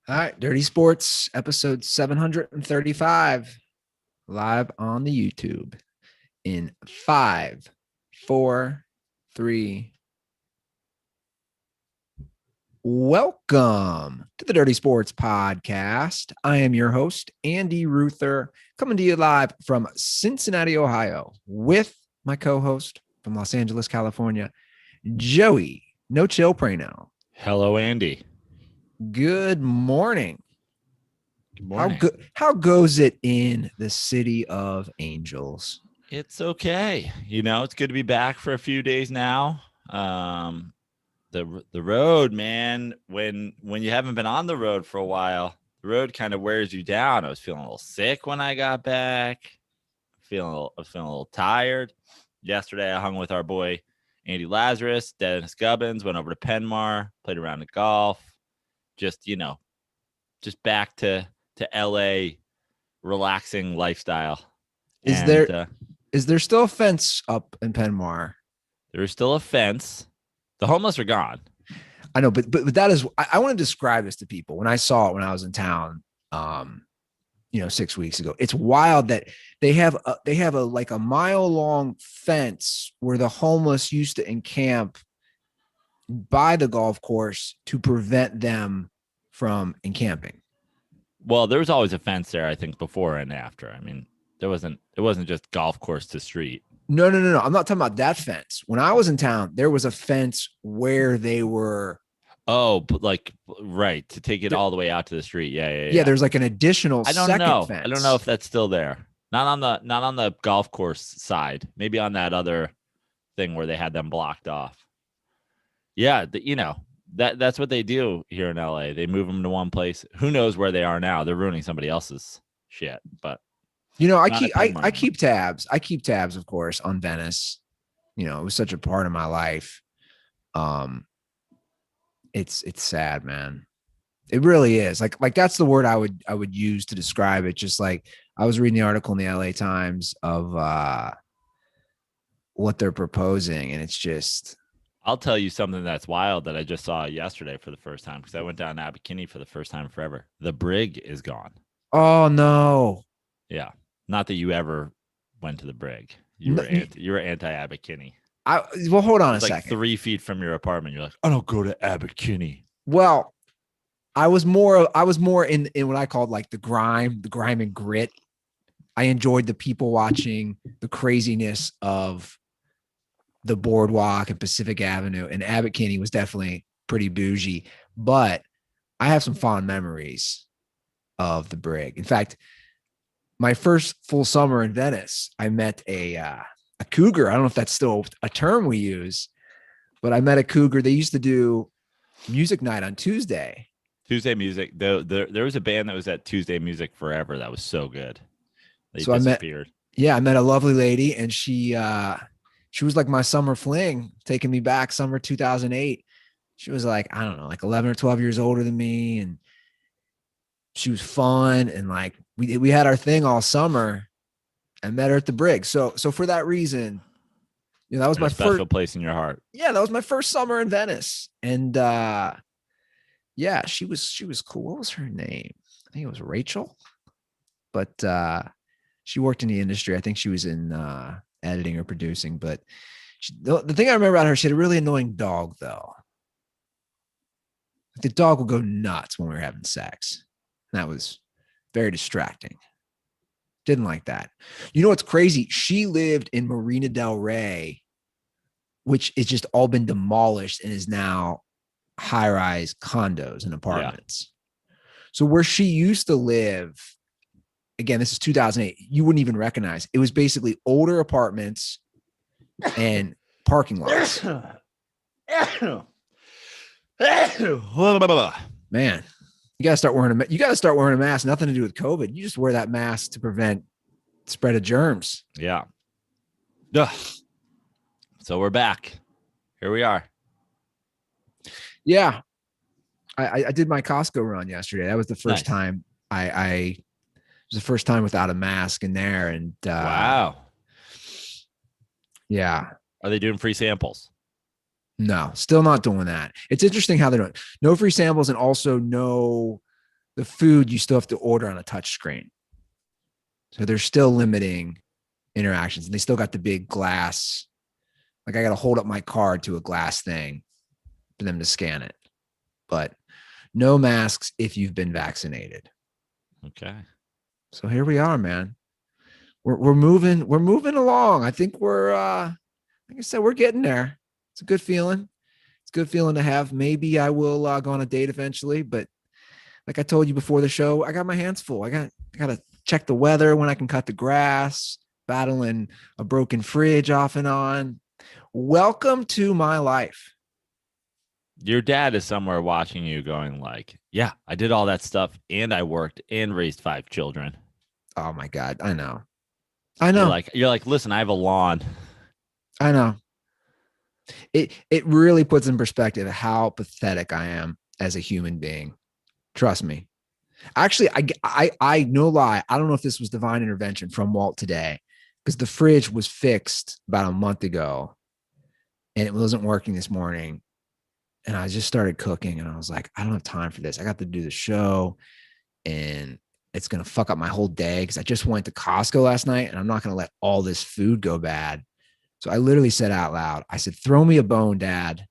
All right, Dirty Sports, episode 735, live on the YouTube in 5, 4, 3. Welcome to the Dirty Sports Podcast. I am your host, Andy Ruther, coming to you live from Cincinnati, Ohio, with my co-host from Los Angeles, California, Joey No Chill Prano. Hello, Andy. Good morning. Good morning. How goes it in the city of Angels? It's okay. It's good to be back for a few days now. The road, man, when you haven't been on the road for a while, the road kind of wears you down. I was feeling a little sick when I got back. I was feeling a little tired. Yesterday, I hung with our boy Andy Lazarus, Dennis Gubbins, went over to Penmar, played around the golf. Just back to LA, relaxing lifestyle. Is there still a fence up in Penmar? There is still a fence. The homeless are gone. I know, but that is, I want to describe this to people. When I saw it when I was in town, 6 weeks ago, it's wild that they have a mile long fence where the homeless used to encamp by the golf course to prevent them from encamping. Well, there was always a fence there, I think, before and after. I mean, it wasn't just golf course to street. No. I'm not talking about that fence. When I was in town, there was a fence where they were. Oh, but right, to take it all the way out to the street. Yeah. There's like an additional second fence. I don't know if that's still there. Not on the golf course side. Maybe on that other thing where they had them blocked off. Yeah, that's what they do here in LA. They move them to one place. Who knows where they are now? They're ruining somebody else's shit. But I keep tabs. I keep tabs, of course, on Venice. It was such a part of my life. It's sad, man. It really is. Like that's the word I would use to describe it. Just like I was reading the article in the LA Times of what they're proposing, and it's just. I'll tell you something that's wild that I just saw yesterday for the first time because I went down to Abercrombie for the first time forever. The brig is gone. Oh no! Yeah, not that you ever went to the brig. You were anti-Abercrombie. Well, hold on a second. Like 3 feet from your apartment, you're like, I don't go to Abercrombie. Well, I was more in what I called like the grime and grit. I enjoyed the people watching, the craziness of the boardwalk and Pacific Avenue, and Abercrombie was definitely pretty bougie, but I have some fond memories of the brig. In fact, my first full summer in Venice, I met a cougar. I don't know if that's still a term we use, but I met a cougar. They used to do music night on Tuesday music. There was a band that was at Tuesday Music forever. That was so good. They disappeared. I met a lovely lady, and she was like my summer fling, taking me back summer 2008. She was like, I don't know, like 11 or 12 years older than me. And she was fun. And like, we had our thing all summer. I met her at the brig. So for that reason, that was my special place in your heart. Yeah. That was my first summer in Venice. And she was cool. What was her name? I think it was Rachel, but she worked in the industry. I think she was in, editing or producing, but the thing I remember about her, she had a really annoying dog though. The dog would go nuts when we were having sex. And that was very distracting. Didn't like that. You know what's crazy? She lived in Marina del Rey, which is just all been demolished and is now high-rise condos and apartments. Yeah. So where she used to live, again, this is 2008. You wouldn't even recognize. It was basically older apartments and parking lots. Man, you got to start wearing a mask. Nothing to do with COVID. You just wear that mask to prevent spread of germs. Yeah. So we're back. Here we are. Yeah. I did my Costco run yesterday. That was the first time it was the first time without a mask in there. And wow. Yeah. Are they doing free samples? No, still not doing that. It's interesting how they're doing no free samples and also no the food you still have to order on a touch screen. So they're still limiting interactions, and they still got the big glass. Like I got to hold up my card to a glass thing for them to scan it. But no masks if you've been vaccinated. Okay. So here we are, man. We're moving along. I think we're like I said, we're getting there. It's a good feeling. It's a good feeling to have. Maybe I will go on a date eventually, but like I told you before the show, I got my hands full. I got to check the weather when I can cut the grass, battling a broken fridge off and on. Welcome to my life. Your dad is somewhere watching you going like, yeah, I did all that stuff and I worked and raised 5 children. Oh my God. I know. You're like, listen, I have a lawn. I know. It really puts in perspective how pathetic I am as a human being. Trust me. Actually, I no lie. I don't know if this was divine intervention from Walt today, because the fridge was fixed about a month ago and it wasn't working this morning. And I just started cooking and I was like, I don't have time for this. I got to do the show and it's going to fuck up my whole day because I just went to Costco last night and I'm not going to let all this food go bad. So I literally said out loud, I said, throw me a bone, Dad.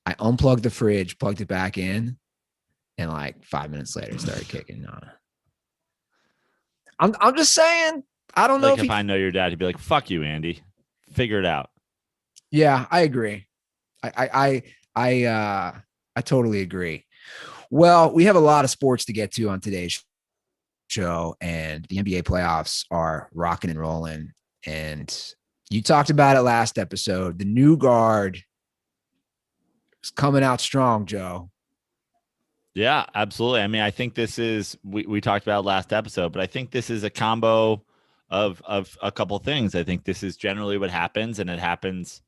I unplugged the fridge, plugged it back in, and like 5 minutes later, it started kicking on. I'm just saying, I don't know if I know your dad, he'd be like, fuck you, Andy. Figure it out. Yeah, I agree. I totally agree. Well, we have a lot of sports to get to on today's show, and the NBA playoffs are rocking and rolling. And you talked about it last episode. The new guard is coming out strong, Joe. Yeah, absolutely. I mean, I think this is we talked about last episode, but I think this is a combo of a couple things. I think this is generally what happens, and it happens,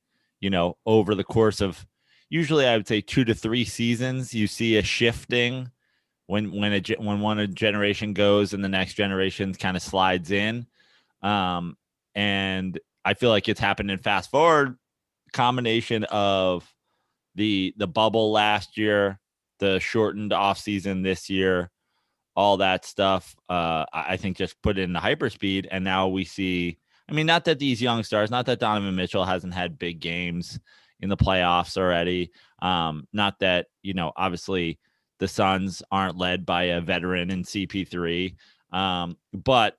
over the course of usually I would say 2 to 3 seasons. You see a shifting when one generation goes and the next generation kind of slides in, and I feel like it's happened in fast forward combination of the bubble last year, the shortened off season this year, all that stuff. I think just put in the hyperspeed, and now we see. I mean, not that these young stars, not that Donovan Mitchell hasn't had big games in the playoffs already. Not that obviously the Suns aren't led by a veteran in CP3, but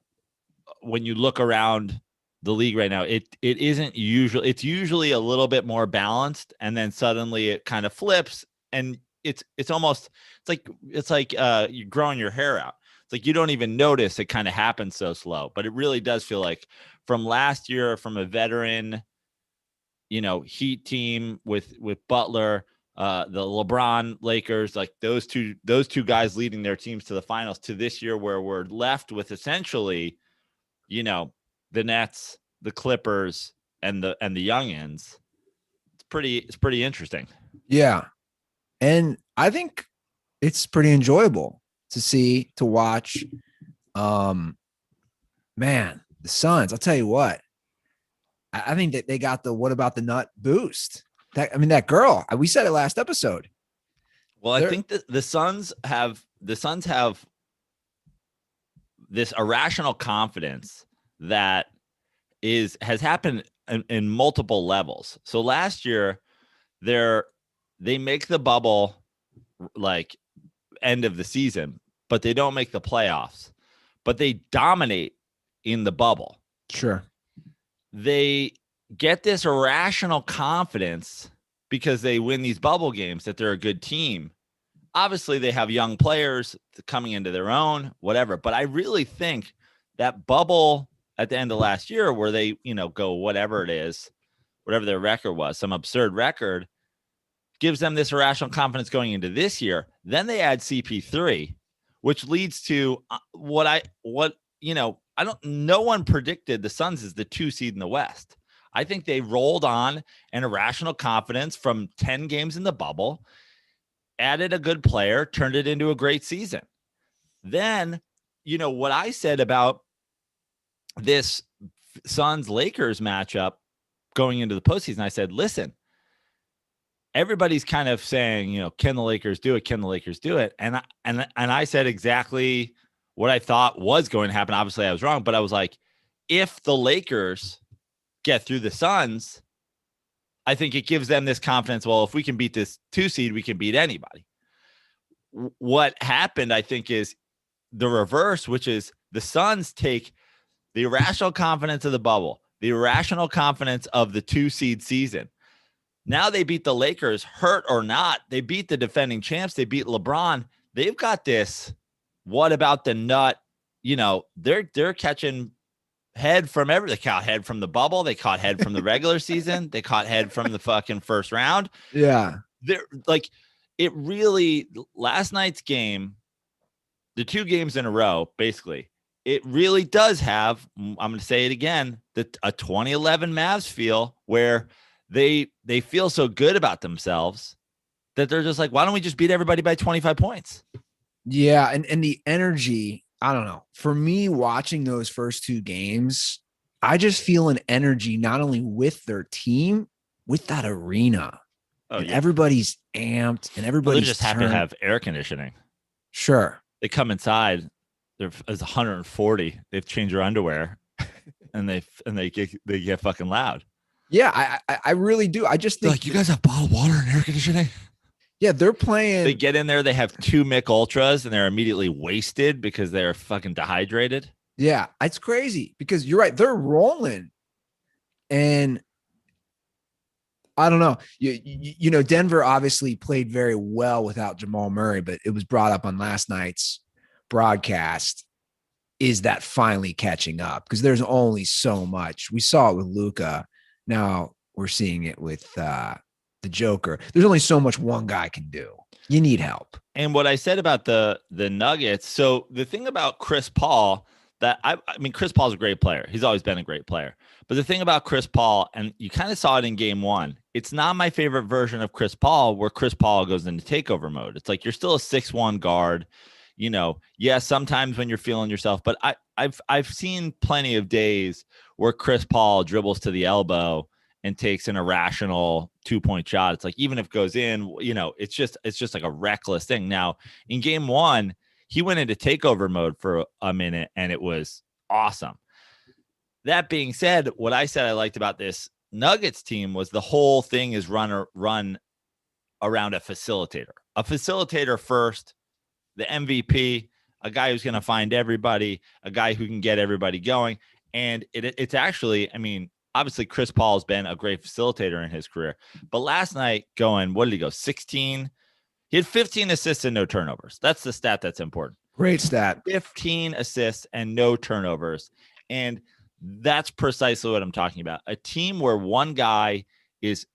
when you look around the league right now, it isn't usual. It's usually a little bit more balanced, and then suddenly it kind of flips, and it's almost it's like you're growing your hair out. It's like you don't even notice it kind of happens so slow, but it really does feel like from last year, from a veteran, Heat team with Butler, the LeBron Lakers, like those two guys leading their teams to the finals, to this year where we're left with essentially, the Nets, the Clippers, and the youngins. It's pretty interesting. Yeah. And I think it's pretty enjoyable to watch. Man, the Suns, I'll tell you what, I think that they got the what about the nut boost. That girl, we said it last episode. Well, I think that the Suns have this irrational confidence that has happened in multiple levels. So last year, they make the bubble like end of the season, but they don't make the playoffs. But they dominate in the bubble. Sure. They get this irrational confidence because they win these bubble games that they're a good team. Obviously, they have young players coming into their own, whatever. But I really think that bubble at the end of last year where they, go whatever it is, whatever their record was, some absurd record, gives them this irrational confidence going into this year. Then they add CP3, which leads to no one predicted the Suns as the 2 seed in the West. I think they rolled on an irrational confidence from 10 games in the bubble, added a good player, turned it into a great season. Then, what I said about this Suns-Lakers matchup going into the postseason, I said, listen, everybody's kind of saying, can the Lakers do it? Can the Lakers do it? And I said exactly what I thought was going to happen. Obviously, I was wrong, but I was like, if the Lakers get through the Suns, I think it gives them this confidence. Well, if we can beat this 2 seed, we can beat anybody. What happened, I think, is the reverse, which is the Suns take the irrational confidence of the bubble, the irrational confidence of the 2 seed season. Now they beat the Lakers, hurt or not. They beat the defending champs. They beat LeBron. They've got this. What about the nut? They're catching head from they caught head from the bubble. They caught head from the regular season. They caught head from the fucking first round. Yeah. They're like, it really, last night's game, the 2 games in a row, basically, it really does have, I'm going to say it again, a 2011 Mavs feel where they feel so good about themselves that they're just like, why don't we just beat everybody by 25 points? Yeah. And the energy, I don't know. For me, watching those first 2 games, I just feel an energy not only with their team, with that arena. Oh, yeah. Everybody's amped and everybody's they just happy to have air conditioning. Sure. They come inside, it's 140. They've changed their underwear and they get fucking loud. Yeah, I really do. I just think, like, you guys have bottled water and air conditioning? Yeah, they're playing. They get in there, they have 2 Mick Ultras, and they're immediately wasted because they're fucking dehydrated. Yeah, it's crazy because you're right. They're rolling. And I don't know. Denver obviously played very well without Jamal Murray, but it was brought up on last night's broadcast. Is that finally catching up? Because there's only so much. We saw it with Luka. Now we're seeing it with the Joker. There's only so much one guy can do. You need help. And what I said about the Nuggets. So the thing about Chris Paul, that I mean, Chris Paul's a great player. He's always been a great player. But the thing about Chris Paul, and you kind of saw it in game 1, it's not my favorite version of Chris Paul where Chris Paul goes into takeover mode. It's like you're still a 6'1" guard. Sometimes when you're feeling yourself, but I've seen plenty of days where Chris Paul dribbles to the elbow and takes an irrational 2-point shot. It's like, even if it goes in, it's just like a reckless thing. Now in game 1, he went into takeover mode for a minute and it was awesome. That being said, what I said I liked about this Nuggets team was the whole thing is run around a facilitator first, the MVP, a guy who's going to find everybody, a guy who can get everybody going. And it's actually, I mean, obviously Chris Paul has been a great facilitator in his career, but last night what did he go? 16. He had 15 assists and no turnovers. That's the stat that's important. Great stat. 15 assists and no turnovers. And that's precisely what I'm talking about. A team where one guy is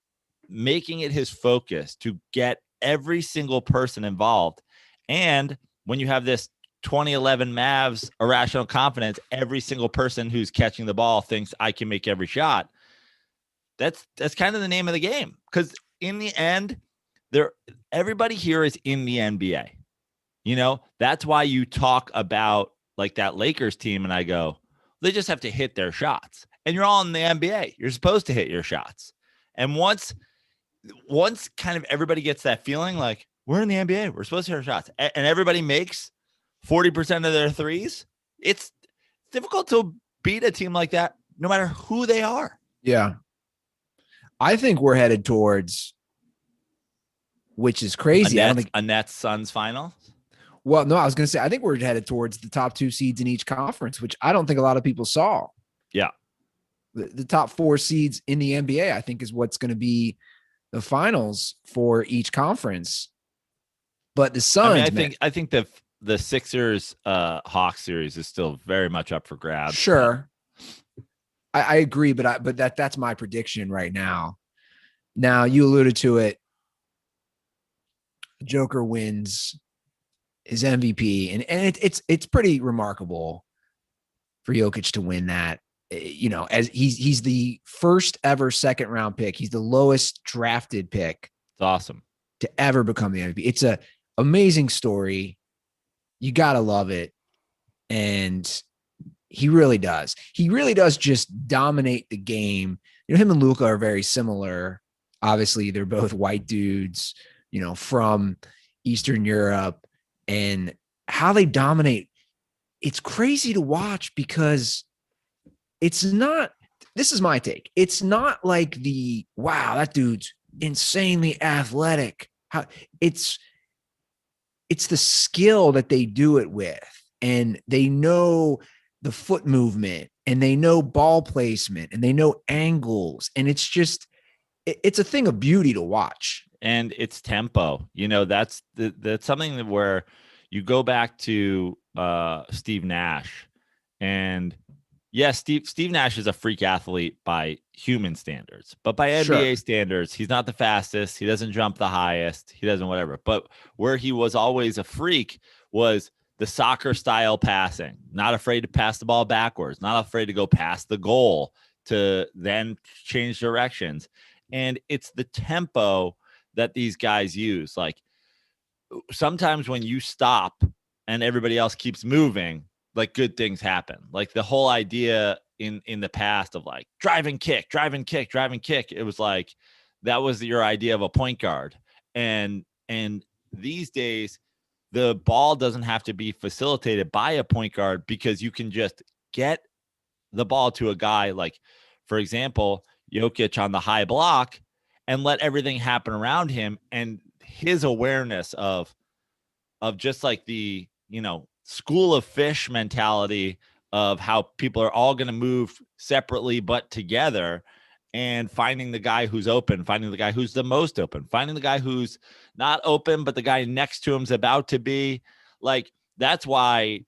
making it his focus to get every single person involved. And when you have this 2011 Mavs irrational confidence, every single person who's catching the ball thinks I can make every shot. That's kind of the name of the game. Because in the end, everybody here is in the NBA. That's why you talk about like that Lakers team, and I go, they just have to hit their shots. And you're all in the NBA. You're supposed to hit your shots. And once kind of everybody gets that feeling like we're in the NBA, we're supposed to hit our shots, and everybody makes 40% of their threes, it's difficult to beat a team like that, no matter who they are. Yeah. I think we're headed towards, which is crazy. A Nets Suns final. Well, no, I was going to say, I think we're headed towards the top 2 seeds in each conference, which I don't think a lot of people saw. Yeah. The top 4 seeds in the NBA, I think, is what's going to be the finals for each conference. But the Suns, I think the Sixers Hawks series is still very much up for grabs. Sure. I agree, but that's my prediction right now. Now, you alluded to it. Joker wins his MVP, and it's pretty remarkable for Jokic to win that. As he's the first ever second round pick. He's the lowest drafted pick. It's awesome to ever become the MVP. It's a amazing story. You gotta love it, and he really does. He really does just dominate the game. Him and Luka are very similar. Obviously, they're both white dudes, from Eastern Europe, and how they dominate. It's crazy to watch because it's not, this is my take. It's not like wow, that dude's insanely athletic. It's it's the skill that they do it with, and they know the foot movement, and they know ball placement, and they know angles, and it's a thing of beauty to watch. And it's tempo. That's something where you go back to Steve Nash, and yes, Steve Nash is a freak athlete by human standards, but by NBA standards, he's not the fastest. He doesn't jump the highest. He doesn't whatever. But where he was always a freak was the soccer style passing, not afraid to pass the ball backwards, not afraid to go past the goal to then change directions. And it's the tempo that these guys use. Like sometimes when you stop and everybody else keeps moving, like good things happen. Like the whole idea in the past of like drive and kick. It was like, that was your idea of a point guard. And these days the ball doesn't have to be facilitated by a point guard, because you can just get the ball to a guy like, for example, Jokic on the high block, and let everything happen around him. And his awareness of just like the, school of fish mentality of how people are all going to move separately but together, and finding the guy who's open, finding the guy who's the most open, finding the guy who's not open but the guy next to him's about to be. Like that's why,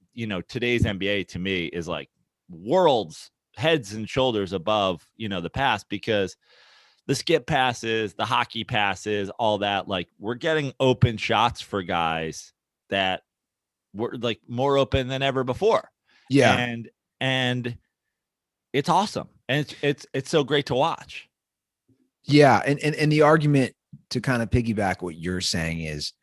today's NBA to me is like worlds heads and shoulders above, the past, because the skip passes, the hockey passes, all that, like we're getting open shots for guys that were like more open than ever before. Yeah. And it's awesome. And it's so great to watch. Yeah. And the argument to kind of piggyback what you're saying is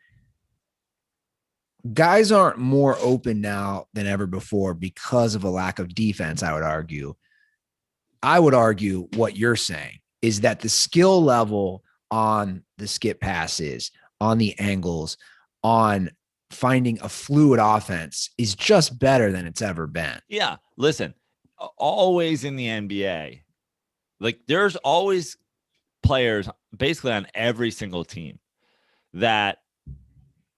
guys aren't more open now than ever before because of a lack of defense. I would argue what you're saying is that the skill level on the skip passes, on the angles, on finding a fluid offense is just better than it's ever been. Yeah. Listen, always in the NBA, like there's always players basically on every single team that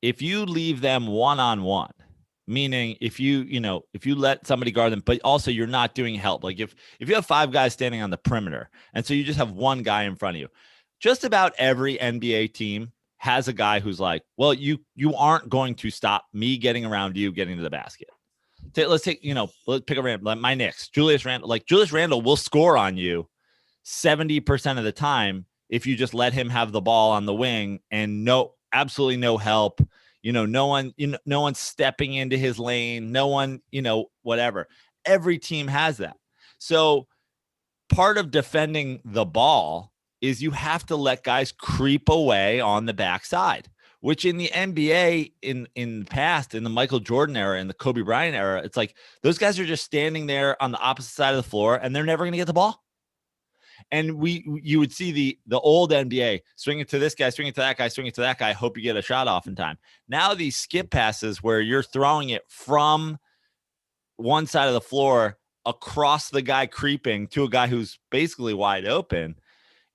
if you leave them one-on-one, meaning if you let somebody guard them, but also you're not doing help. Like if you have 5 guys standing on the perimeter, and so you just have one guy in front of you, just about every NBA team has a guy who's like, well, you aren't going to stop me getting around you getting to the basket. Let's pick a random, my Knicks, Julius Randle. Like Julius Randle will score on you 70% of the time if you just let him have the ball on the wing and absolutely no help. No one's stepping into his lane. No one, whatever. Every team has that. So part of defending the ball is you have to let guys creep away on the backside, which in the NBA in the past, in the Michael Jordan era, in the Kobe Bryant era, it's like those guys are just standing there on the opposite side of the floor and they're never going to get the ball. And you would see the old NBA swing it to this guy, swing it to that guy, swing it to that guy. Hope you get a shot off in time. Now these skip passes where you're throwing it from one side of the floor across the guy creeping to a guy who's basically wide open.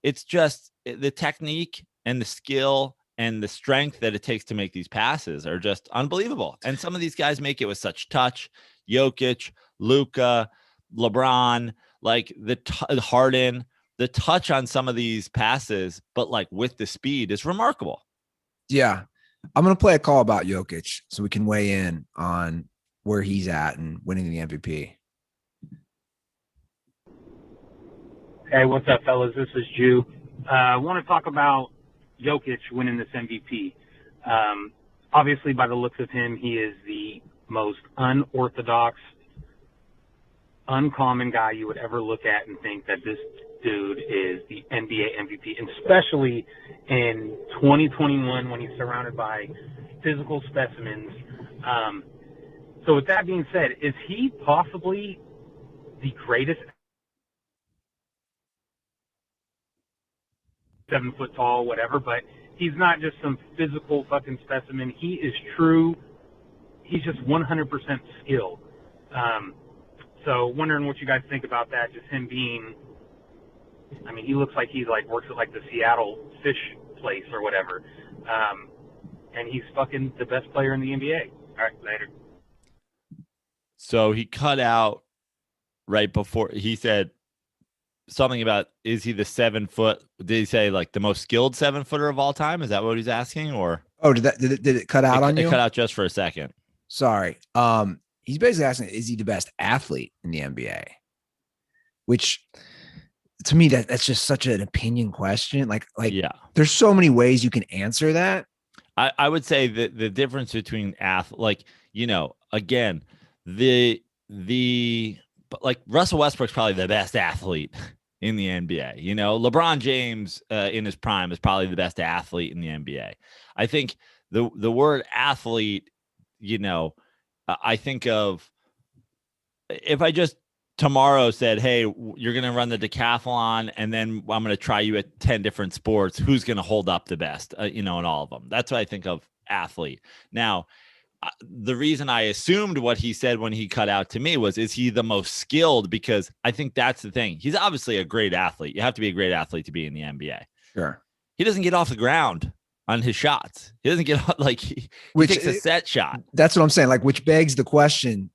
It's just the technique and the skill and the strength that it takes to make these passes are just unbelievable. And some of these guys make it with such touch. Jokic, Luka, LeBron, like Harden. The touch on some of these passes, but like with the speed is remarkable. Yeah. I'm going to play a call about Jokic so we can weigh in on where he's at and winning the MVP. Hey, what's up, fellas? This is Jew. I want to talk about Jokic winning this MVP. Obviously, by the looks of him, he is the most unorthodox, uncommon guy you would ever look at and think that this dude is the NBA MVP, and especially in 2021 when he's surrounded by physical specimens. So with that being said, is he possibly the greatest? 7 foot tall, whatever, but he's not just some physical fucking specimen. He is true. He's just 100% skilled. So wondering what you guys think about that, just him being, I mean, he looks like he like works at like the Seattle fish place or whatever. And he's fucking the best player in the NBA. All right, later. So he cut out right before he said something about, is he the 7 foot? Did he say like the most skilled 7-footer of all time? Is that what he's asking? Or did it cut out on you? It cut out just for a second. Sorry. He's basically asking, is he the best athlete in the NBA? Which to me, that's just such an opinion question. Like, yeah, there's so many ways you can answer that. I would say that the difference between like, again, but like Russell Westbrook's probably the best athlete in the NBA. LeBron James in his prime is probably the best athlete in the NBA. I think the word athlete, I think of, if I just tomorrow said, hey, you're going to run the decathlon and then I'm going to try you at 10 different sports, who's going to hold up the best, in all of them? That's what I think of athlete. Now, the reason I assumed what he said when he cut out to me was, is he the most skilled? Because I think that's the thing. He's obviously a great athlete. You have to be a great athlete to be in the NBA. Sure. He doesn't get off the ground on his shots. He doesn't get like he takes a set shot. That's what I'm saying. Like, which begs the question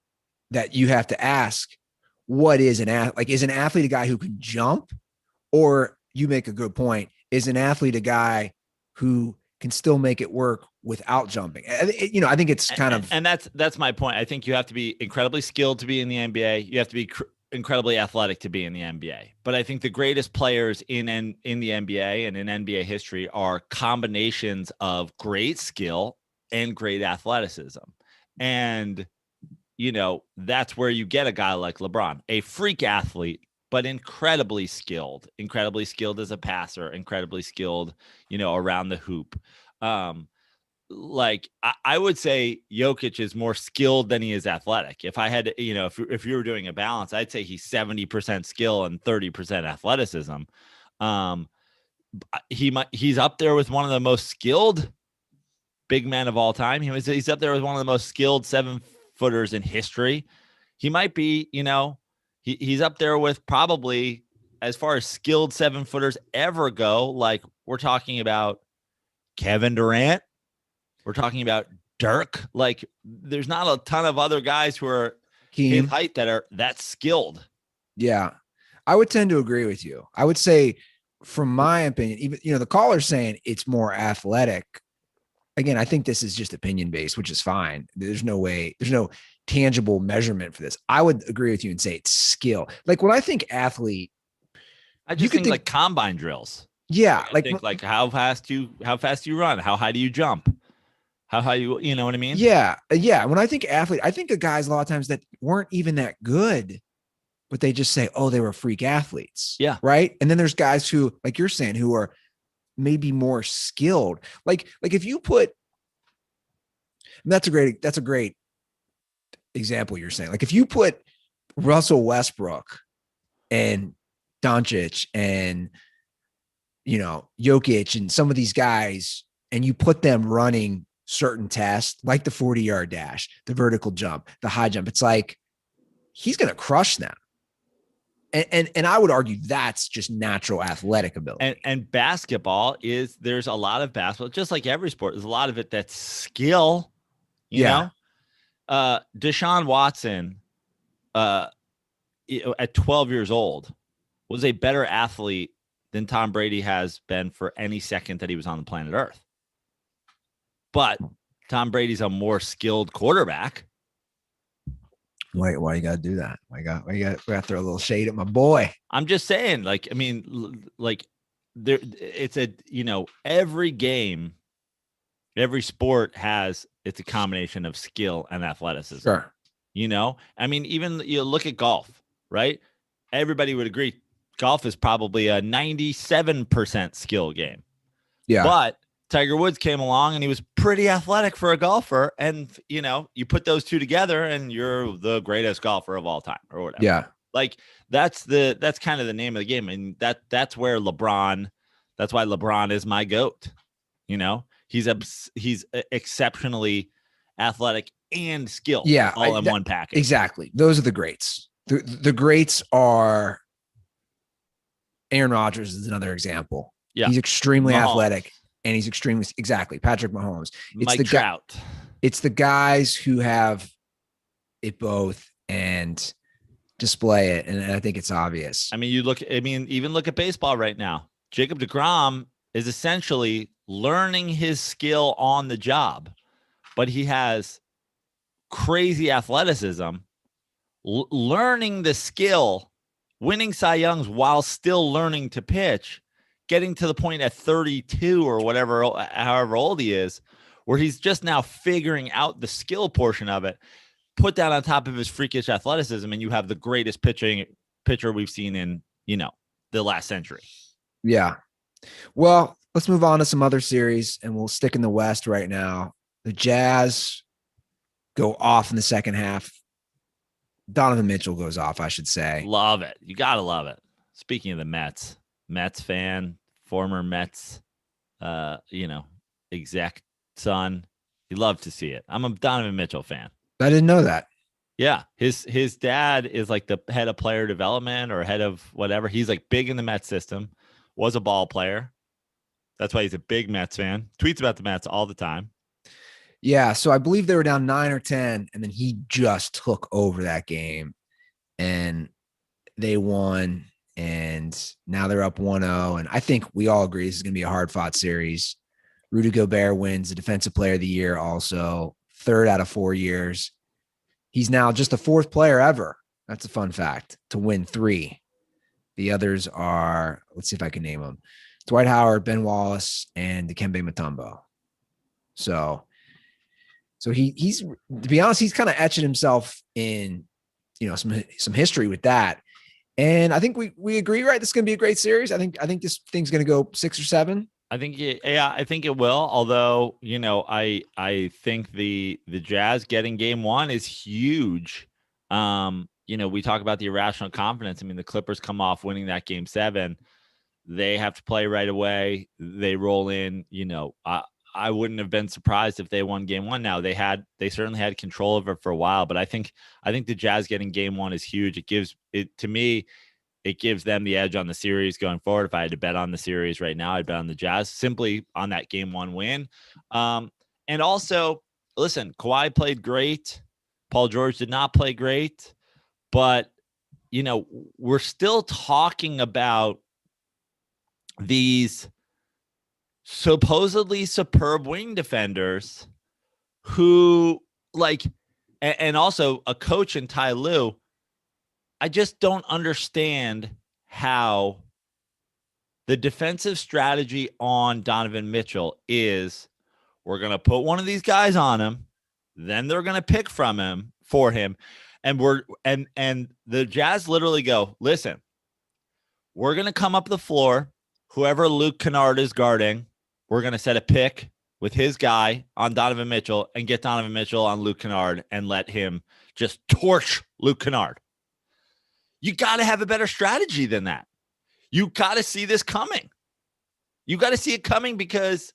that you have to ask: what is an athlete? Like, is an athlete a guy who can jump? Or you make a good point. Is an athlete a guy who can still make it work without jumping? I think it's kind of, and that's my point. I think you have to be incredibly skilled to be in the NBA. You have to be incredibly athletic to be in the NBA. But I think the greatest players in the NBA and in NBA history are combinations of great skill and great athleticism. And, that's where you get a guy like LeBron, a freak athlete, but incredibly skilled as a passer, incredibly skilled, around the hoop. Like I would say Jokic is more skilled than he is athletic. If I had to, if you were doing a balance, I'd say he's 70% skill and 30% athleticism. He's up there with one of the most skilled big men of all time. He's up there with one of the most skilled 7-footers in history. He might be, he's up there with probably, as far as skilled 7-footers ever go. Like, we're talking about Kevin Durant. We're talking about Dirk. Like, there's not a ton of other guys who are his height that are that skilled. Yeah, I would tend to agree with you. I would say, from my opinion, even, the caller's saying it's more athletic. Again, I think this is just opinion based, which is fine. There's no tangible measurement for this. I would agree with you and say it's skill. Like, when I think athlete, I just think like combine drills. Yeah. Like how fast you run, how high do you jump? How high you know what I mean? Yeah. Yeah. When I think athlete, I think of guys a lot of times that weren't even that good, but they just say, oh, they were freak athletes. Yeah. Right. And then there's guys who, like you're saying, who are maybe more skilled. Like if you put, that's a great example you're saying. Like, if you put Russell Westbrook and Doncic and, Jokic and some of these guys, and you put them running certain tests, like the 40-yard dash, the vertical jump, the high jump, it's like, he's going to crush them. And I would argue that's just natural athletic ability. And basketball there's a lot of basketball, just like every sport, there's a lot of it that's skill, you know? Deshaun Watson, at 12 years old, was a better athlete than Tom Brady has been for any second that he was on the planet Earth. But Tom Brady's a more skilled quarterback. Why you got to do that? We got to throw a little shade at my boy. I'm just saying, like, I mean, like, there, it's every game, every sport it's a combination of skill and athleticism. Sure. I mean, even you look at golf, right? Everybody would agree golf is probably a 97% skill game. Yeah. But Tiger Woods came along and he was pretty athletic for a golfer. And, you put those two together and you're the greatest golfer of all time or whatever. Yeah. Like, that's kind of the name of the game. And that's where LeBron, That's why LeBron is my GOAT. You know, he's exceptionally athletic and skilled, all in one package. Exactly. Those are the greats. The greats are Aaron Rodgers is another example. Yeah. He's extremely Mahomes. Athletic, and he's extremely Patrick Mahomes. Mike Trout. It's the guys who have it both and display it, and I think it's obvious. I mean, even look at baseball right now. Jacob deGrom is essentially learning his skill on the job, but he has crazy athleticism, learning the skill, winning Cy Youngs while still learning to pitch, getting to the point at 32 or whatever, however old he is, where he's just now figuring out the skill portion of it. Put that on top of his freakish athleticism, and you have the greatest pitcher we've seen in, the last century. Yeah. Well, let's move on to some other series, and we'll stick in the West right now. The Jazz go off in the second half. Donovan Mitchell goes off, I should say. Love it. You got to love it. Speaking of the Mets fan, former Mets, exec son. You love to see it. I'm a Donovan Mitchell fan. I didn't know that. Yeah. His dad is like the head of player development or head of whatever. He's like big in the Mets system, was a ball player. That's why he's a big Mets fan. Tweets about the Mets all the time. Yeah. So I believe they were down 9 or 10, and then he just took over that game, and they won, and now they're up 1-0. And I think we all agree this is going to be a hard-fought series. Rudy Gobert wins the Defensive Player of the Year also, 3rd out of 4 years. He's now just the 4th player ever. That's a fun fact, to win 3. The others are, let's see if I can name them, Dwight Howard, Ben Wallace, and Dikembe Mutombo. So he's, to be honest, he's kind of etching himself in, some history with that. And I think we agree, right? This is going to be a great series. I think this thing's going to go 6 or 7. I think it will. Although, I think the Jazz getting game 1 is huge. We talk about the irrational confidence. I mean, the Clippers come off winning that game 7. They have to play right away. They roll in, I wouldn't have been surprised if they won game 1. Now they certainly had control of it for a while, but I think the Jazz getting game 1 is huge. It gives them the edge on the series going forward. If I had to bet on the series right now, I'd bet on the Jazz simply on that game 1 win. And also, listen, Kawhi played great. Paul George did not play great, but we're still talking about these supposedly superb wing defenders who and also a coach in Ty Lue. I just don't understand how the defensive strategy on Donovan Mitchell is we're going to put one of these guys on him, then they're going to pick from him for him. And and the Jazz literally go, listen, we're going to come up the floor. Whoever Luke Kennard is guarding, we're going to set a pick with his guy on Donovan Mitchell and get Donovan Mitchell on Luke Kennard and let him just torch Luke Kennard. You got to have a better strategy than that. You got to see this coming. You got to see it coming because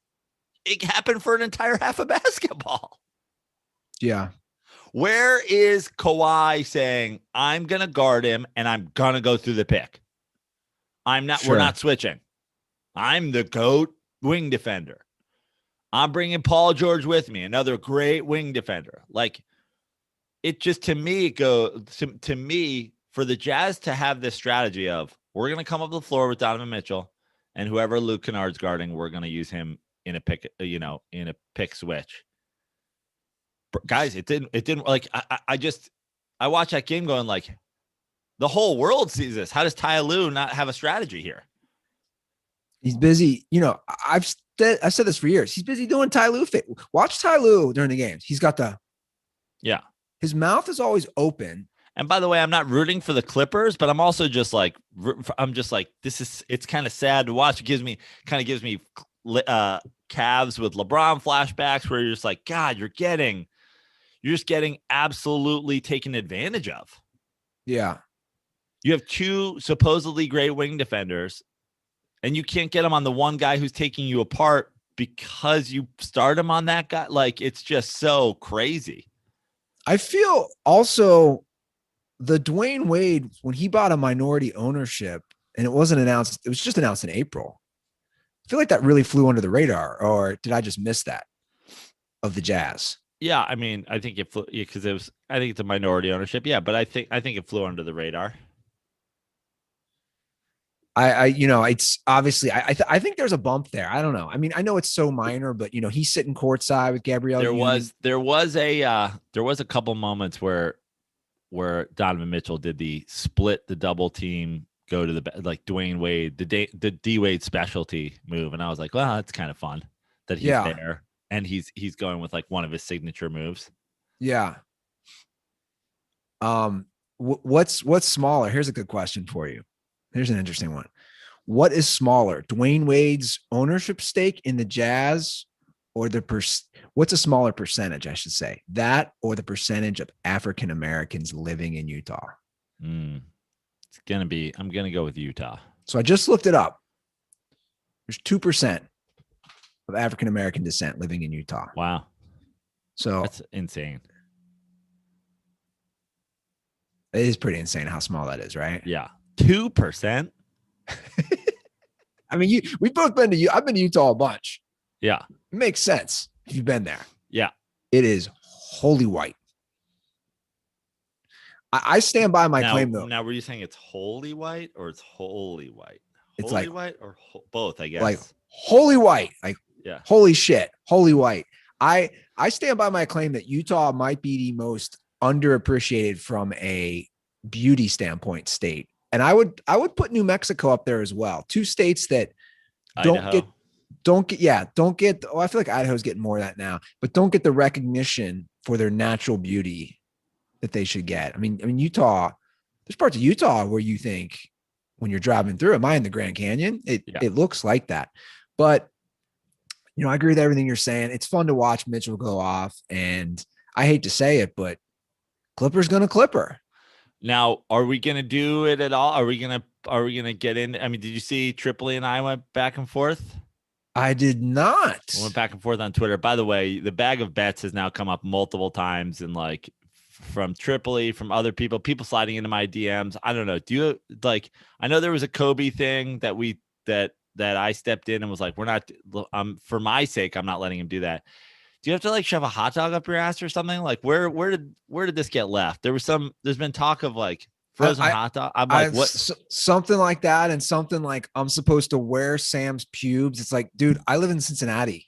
it happened for an entire half of basketball. Yeah. Where is Kawhi saying, I'm going to guard him and I'm going to go through the pick? We're not switching. I'm the GOAT wing defender. I'm bringing Paul George with me, another great wing defender. It just, to me, for the Jazz to have this strategy of we're going to come up the floor with Donovan Mitchell and whoever Luke Kennard's guarding, we're going to use him in a pick, in a pick switch. Guys, it didn't I watched that game going the whole world sees this. How does Ty Lue not have a strategy here? He's busy. I've said this for years. He's busy doing Ty Lue. Watch Ty Lue during the games. He's got his mouth is always open. And by the way, I'm not rooting for the Clippers, but I'm also just it's kind of sad to watch. It gives me Cavs with LeBron flashbacks where you're just like, God, you're just getting absolutely taken advantage of. Yeah. You have 2 supposedly great wing defenders and you can't get him on the one guy who's taking you apart because you start him on that guy. Like, it's just so crazy. I feel also the Dwayne Wade, when he bought a minority ownership and it wasn't announced, it was just announced in April. I feel like that really flew under the radar, or did I just miss that of the Jazz? Yeah, I mean, I think it flew because it was. I think it's a minority ownership. Yeah, but I think it flew under the radar. It's obviously I think there's a bump there. I don't know. I mean, I know it's so minor, but he's sitting courtside with Gabrielle. There was a couple moments where Donovan Mitchell did the split the double team, go to the like Dwayne Wade, the D Wade specialty move, and I was like, well, that's kind of fun that he's there and he's going with like one of his signature moves. Yeah. What's smaller? Here's a good question for you. Here's an interesting one. What is smaller, Dwayne Wade's ownership stake in the Jazz, or what's a smaller percentage, I should say, that or the percentage of African Americans living in Utah? I'm going to go with Utah. So I just looked it up. There's 2% of African American descent living in Utah. Wow. So that's insane. It is pretty insane how small that is, right? Yeah. 2%. I mean, we've both been to I've been to Utah a bunch. Yeah. It makes sense if you've been there. Yeah. It is holy white. I stand by my claim, though. Now, were you saying it's holy white or it's holy white? It's holy like white or both, I guess. Like holy white. Like, yeah. Holy shit. Holy white. I stand by my claim that Utah might be the most underappreciated from a beauty standpoint state. And I would put New Mexico up there as well. Two states that don't get, I feel like Idaho's getting more of that now, but don't get the recognition for their natural beauty that they should get. I mean, Utah, there's parts of Utah where you think when you're driving through, am I in the Grand Canyon? It looks like that. But, I agree with everything you're saying. It's fun to watch Mitchell go off, and I hate to say it, but Clipper's going to Clipper. Now, are we going to do it at all? Are we going to get in? I mean, did you see Tripple and I went back and forth? I did not. We went back and forth on Twitter. By the way, the bag of bets has now come up multiple times, and like from Tripoli, from other people sliding into my DMs. I don't know. Do you like, I know there was a Kobe thing that I stepped in and was like, we're not, for my sake, I'm not letting him do that. Do you have to like shove a hot dog up your ass or something? Like where did this get left? There's been talk of like frozen hot dog. I'm like, what? Something like that. And something like, I'm supposed to wear Sam's pubes. It's like, dude, I live in Cincinnati.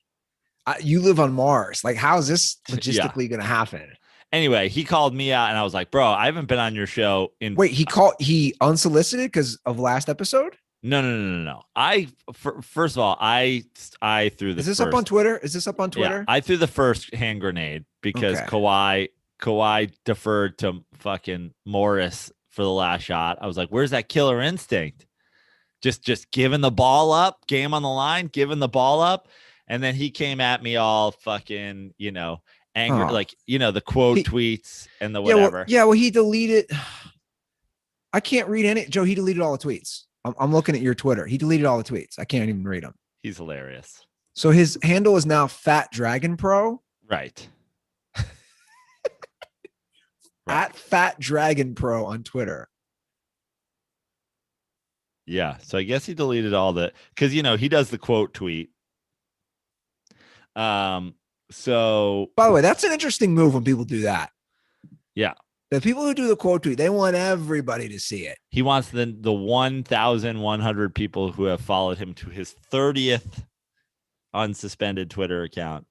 You live on Mars. Like, how is this logistically going to happen? Anyway, he called me out and I was like, bro, I haven't been on your show in. Wait, he unsolicited because of last episode? No. First of all, I threw the. Is this up on Twitter? Yeah, I threw the first hand grenade because Kawhi deferred to fucking Morris for the last shot. I was like, where's that killer instinct? Just giving the ball up, game on the line, giving the ball up. And then he came at me all fucking, angry, like, the quote tweets and the whatever. Well, he deleted. I can't read any. Joe, he deleted all the tweets. I'm looking at your Twitter. He deleted all the tweets. I can't even read them. He's hilarious. So his handle is now Fat Dragon Pro. Right. At Fat Dragon Pro on Twitter. Yeah. So I guess he deleted all the, because, he does the quote tweet. So by the way, that's an interesting move when people do that. Yeah. The people who do the quote tweet, they want everybody to see it. He wants the 1,100 people who have followed him to his 30th unsuspended Twitter account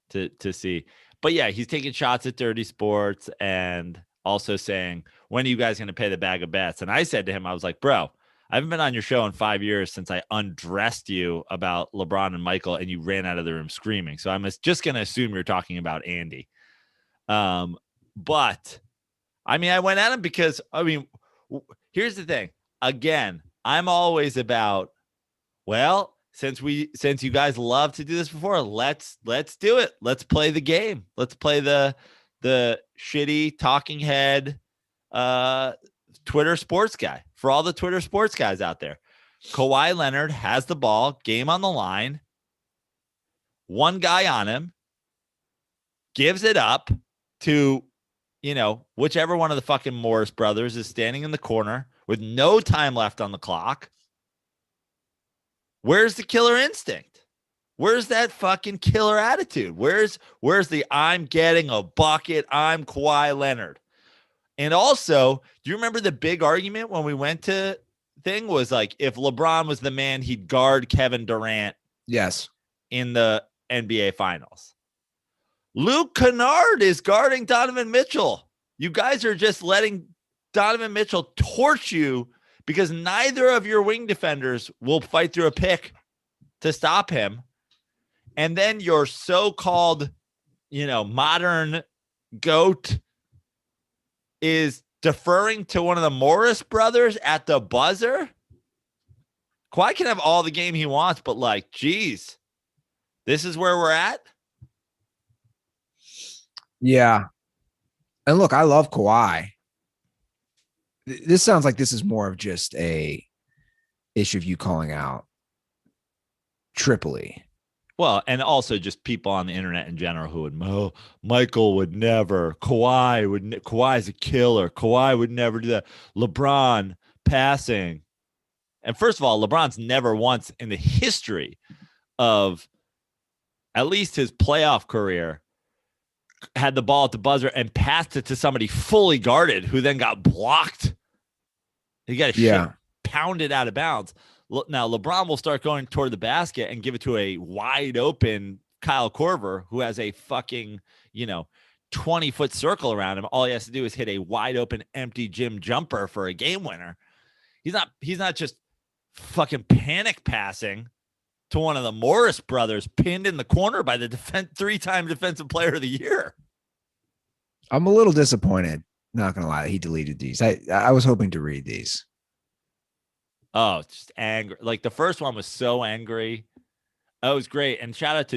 to see. But yeah, he's taking shots at Dirty Sports and also saying, when are you guys going to pay the bag of bets? And I said to him, I was like, bro, I haven't been on your show in 5 years since I undressed you about LeBron and Michael and you ran out of the room screaming. So I'm just going to assume you're talking about Andy. But I mean, I went at him because, here's the thing. Again, I'm always about, well, since you guys love to do this before, let's do it. Let's play the game. Let's play the shitty talking head Twitter sports guy for all the Twitter sports guys out there. Kawhi Leonard has the ball, game on the line, one guy on him, gives it up to, whichever one of the fucking Morris brothers is standing in the corner with no time left on the clock. Where's the killer instinct? Where's that fucking killer attitude? Where's the I'm getting a bucket, I'm Kawhi Leonard? And also, do you remember the big argument when we went to thing was like, if LeBron was the man, he'd guard Kevin Durant. Yes. In the NBA Finals. Luke Kennard is guarding Donovan Mitchell. You guys are just letting Donovan Mitchell torch you because neither of your wing defenders will fight through a pick to stop him. And then your so-called, modern GOAT is deferring to one of the Morris brothers at the buzzer. Kawhi can have all the game he wants, but geez, this is where we're at. Yeah. And look, I love Kawhi. This sounds like this is more of just a issue of you calling out Tripoli. Well, and also just people on the internet in general who would, Michael would never, Kawhi's a killer. Kawhi would never do that. LeBron passing. And first of all, LeBron's never once in the history of at least his playoff career had the ball at the buzzer and passed it to somebody fully guarded who then got blocked. He got shit pounded out of bounds. Now, LeBron will start going toward the basket and give it to a wide open Kyle Korver who has a fucking, 20-foot circle around him. All he has to do is hit a wide open empty gym jumper for a game winner. He's not just fucking panic passing to one of the Morris brothers pinned in the corner by the three-time defensive player of the year. I'm a little disappointed. Not going to lie. He deleted these. I was hoping to read these. Oh, just angry. The first one was so angry. Oh, it was great. And shout out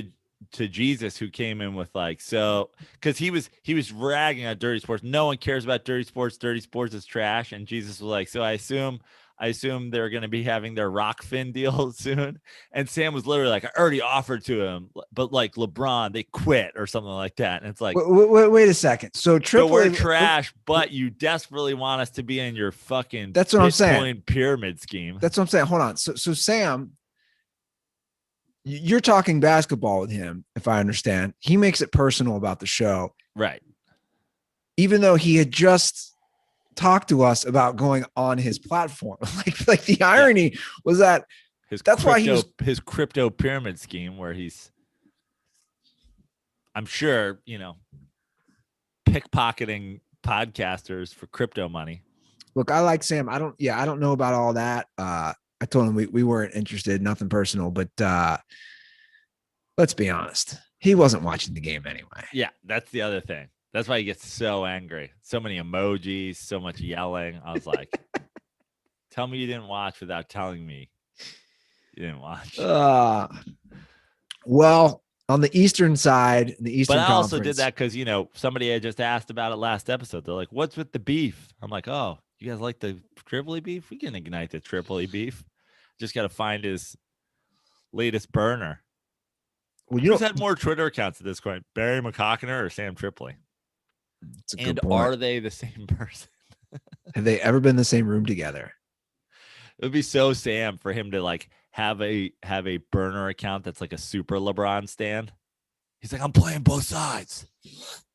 to Jesus who came in with because he was ragging on Dirty Sports. No one cares about Dirty Sports. Dirty Sports is trash. And Jesus was like, so I assume they're going to be having their Rockfin deal soon. And Sam was literally like, I already offered to him, but LeBron, they quit or something like that. And it's like, wait a second. So we're trash, but you desperately want us to be in your fucking that's what I'm saying. Pyramid scheme. That's what I'm saying. Hold on. So Sam, you're talking basketball with him, if I understand. He makes it personal about the show. Right. Even though he had just talk to us about going on his platform. like the irony was that his crypto pyramid scheme where he's, I'm sure, pickpocketing podcasters for crypto money. Look, I like Sam. I don't know about all that. I told him we weren't interested, nothing personal, but let's be honest. He wasn't watching the game anyway. Yeah, that's the other thing. That's why he gets so angry. So many emojis, so much yelling. I was like, tell me you didn't watch without telling me you didn't watch. Well, on the Eastern side, the Eastern But I Conference, also did that because, somebody had just asked about it last episode. They're like, what's with the beef? I'm like, oh, you guys like the Tripoli beef? We can ignite the Tripoli beef. Just got to find his latest burner. Well, Who's had more Twitter accounts at this point, Barry McCockiner or Sam Tripoli? It's a good and point. Are they the same person? Have they ever been in the same room together? It would be so Sam for him to have a burner account that's like a super LeBron stan. He's like, I'm playing both sides.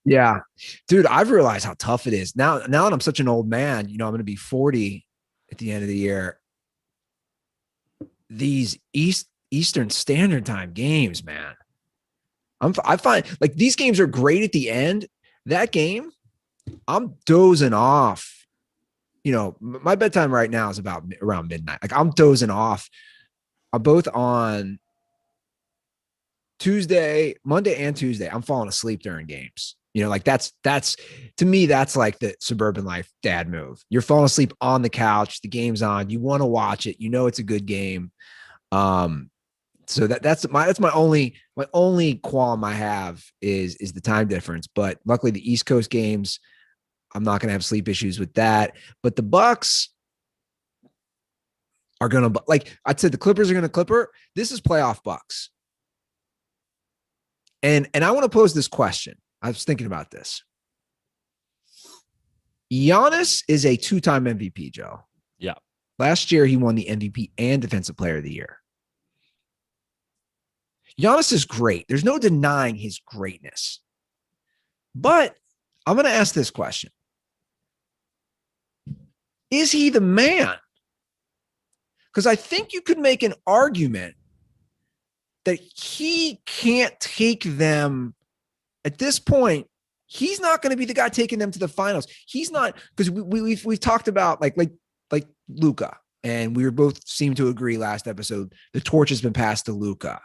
Yeah, dude, I've realized how tough it is now that I'm such an old man. I'm going to be 40 at the end of the year. These Eastern Standard Time games, man. I find these games are great at the end. That game, I'm dozing off. My bedtime right now is about around midnight. I'm dozing off. I'm both on Monday and Tuesday. I'm falling asleep during games. That's to me, that's like the suburban life dad move. You're falling asleep on the couch. The game's on. You want to watch it. It's a good game. So that's my only qualm I have is the time difference. But luckily the East Coast games, I'm not going to have sleep issues with that. But the Bucks, are going to, like I said, the Clippers are going to Clipper. This is playoff Bucks. And I want to pose this question. I was thinking about this. Giannis is a 2-time MVP, Joe. Yeah. Last year, he won the MVP and Defensive Player of the Year. Giannis is great. There's no denying his greatness. But I'm going to ask this question. Is he the man? Because I think you could make an argument that he can't take them at this point. He's not going to be the guy taking them to the finals. He's not, because we've talked about like Luka, and we were both seem to agree last episode. The torch has been passed to Luka,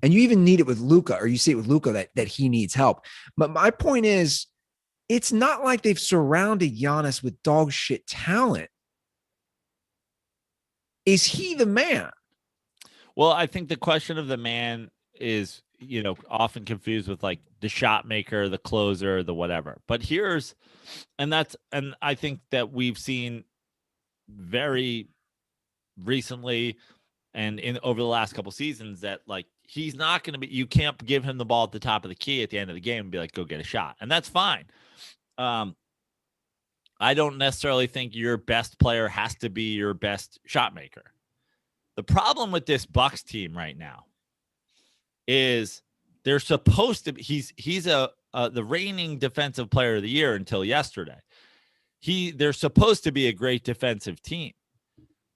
and you even need it with Luka, or you see it with Luka that he needs help. But my point is, it's not like they've surrounded Giannis with dog shit talent. Is he the man? Well, I think the question of the man is, often confused with like the shot maker, the closer, the whatever. But and I think that we've seen very recently and over the last couple seasons that like he's not going to be, you can't give him the ball at the top of the key at the end of the game and be like, go get a shot. And that's fine. I don't necessarily think your best player has to be your best shot maker. The problem with this Bucks team right now is they're supposed to be, he's the reigning defensive player of the year until yesterday. They're supposed to be a great defensive team.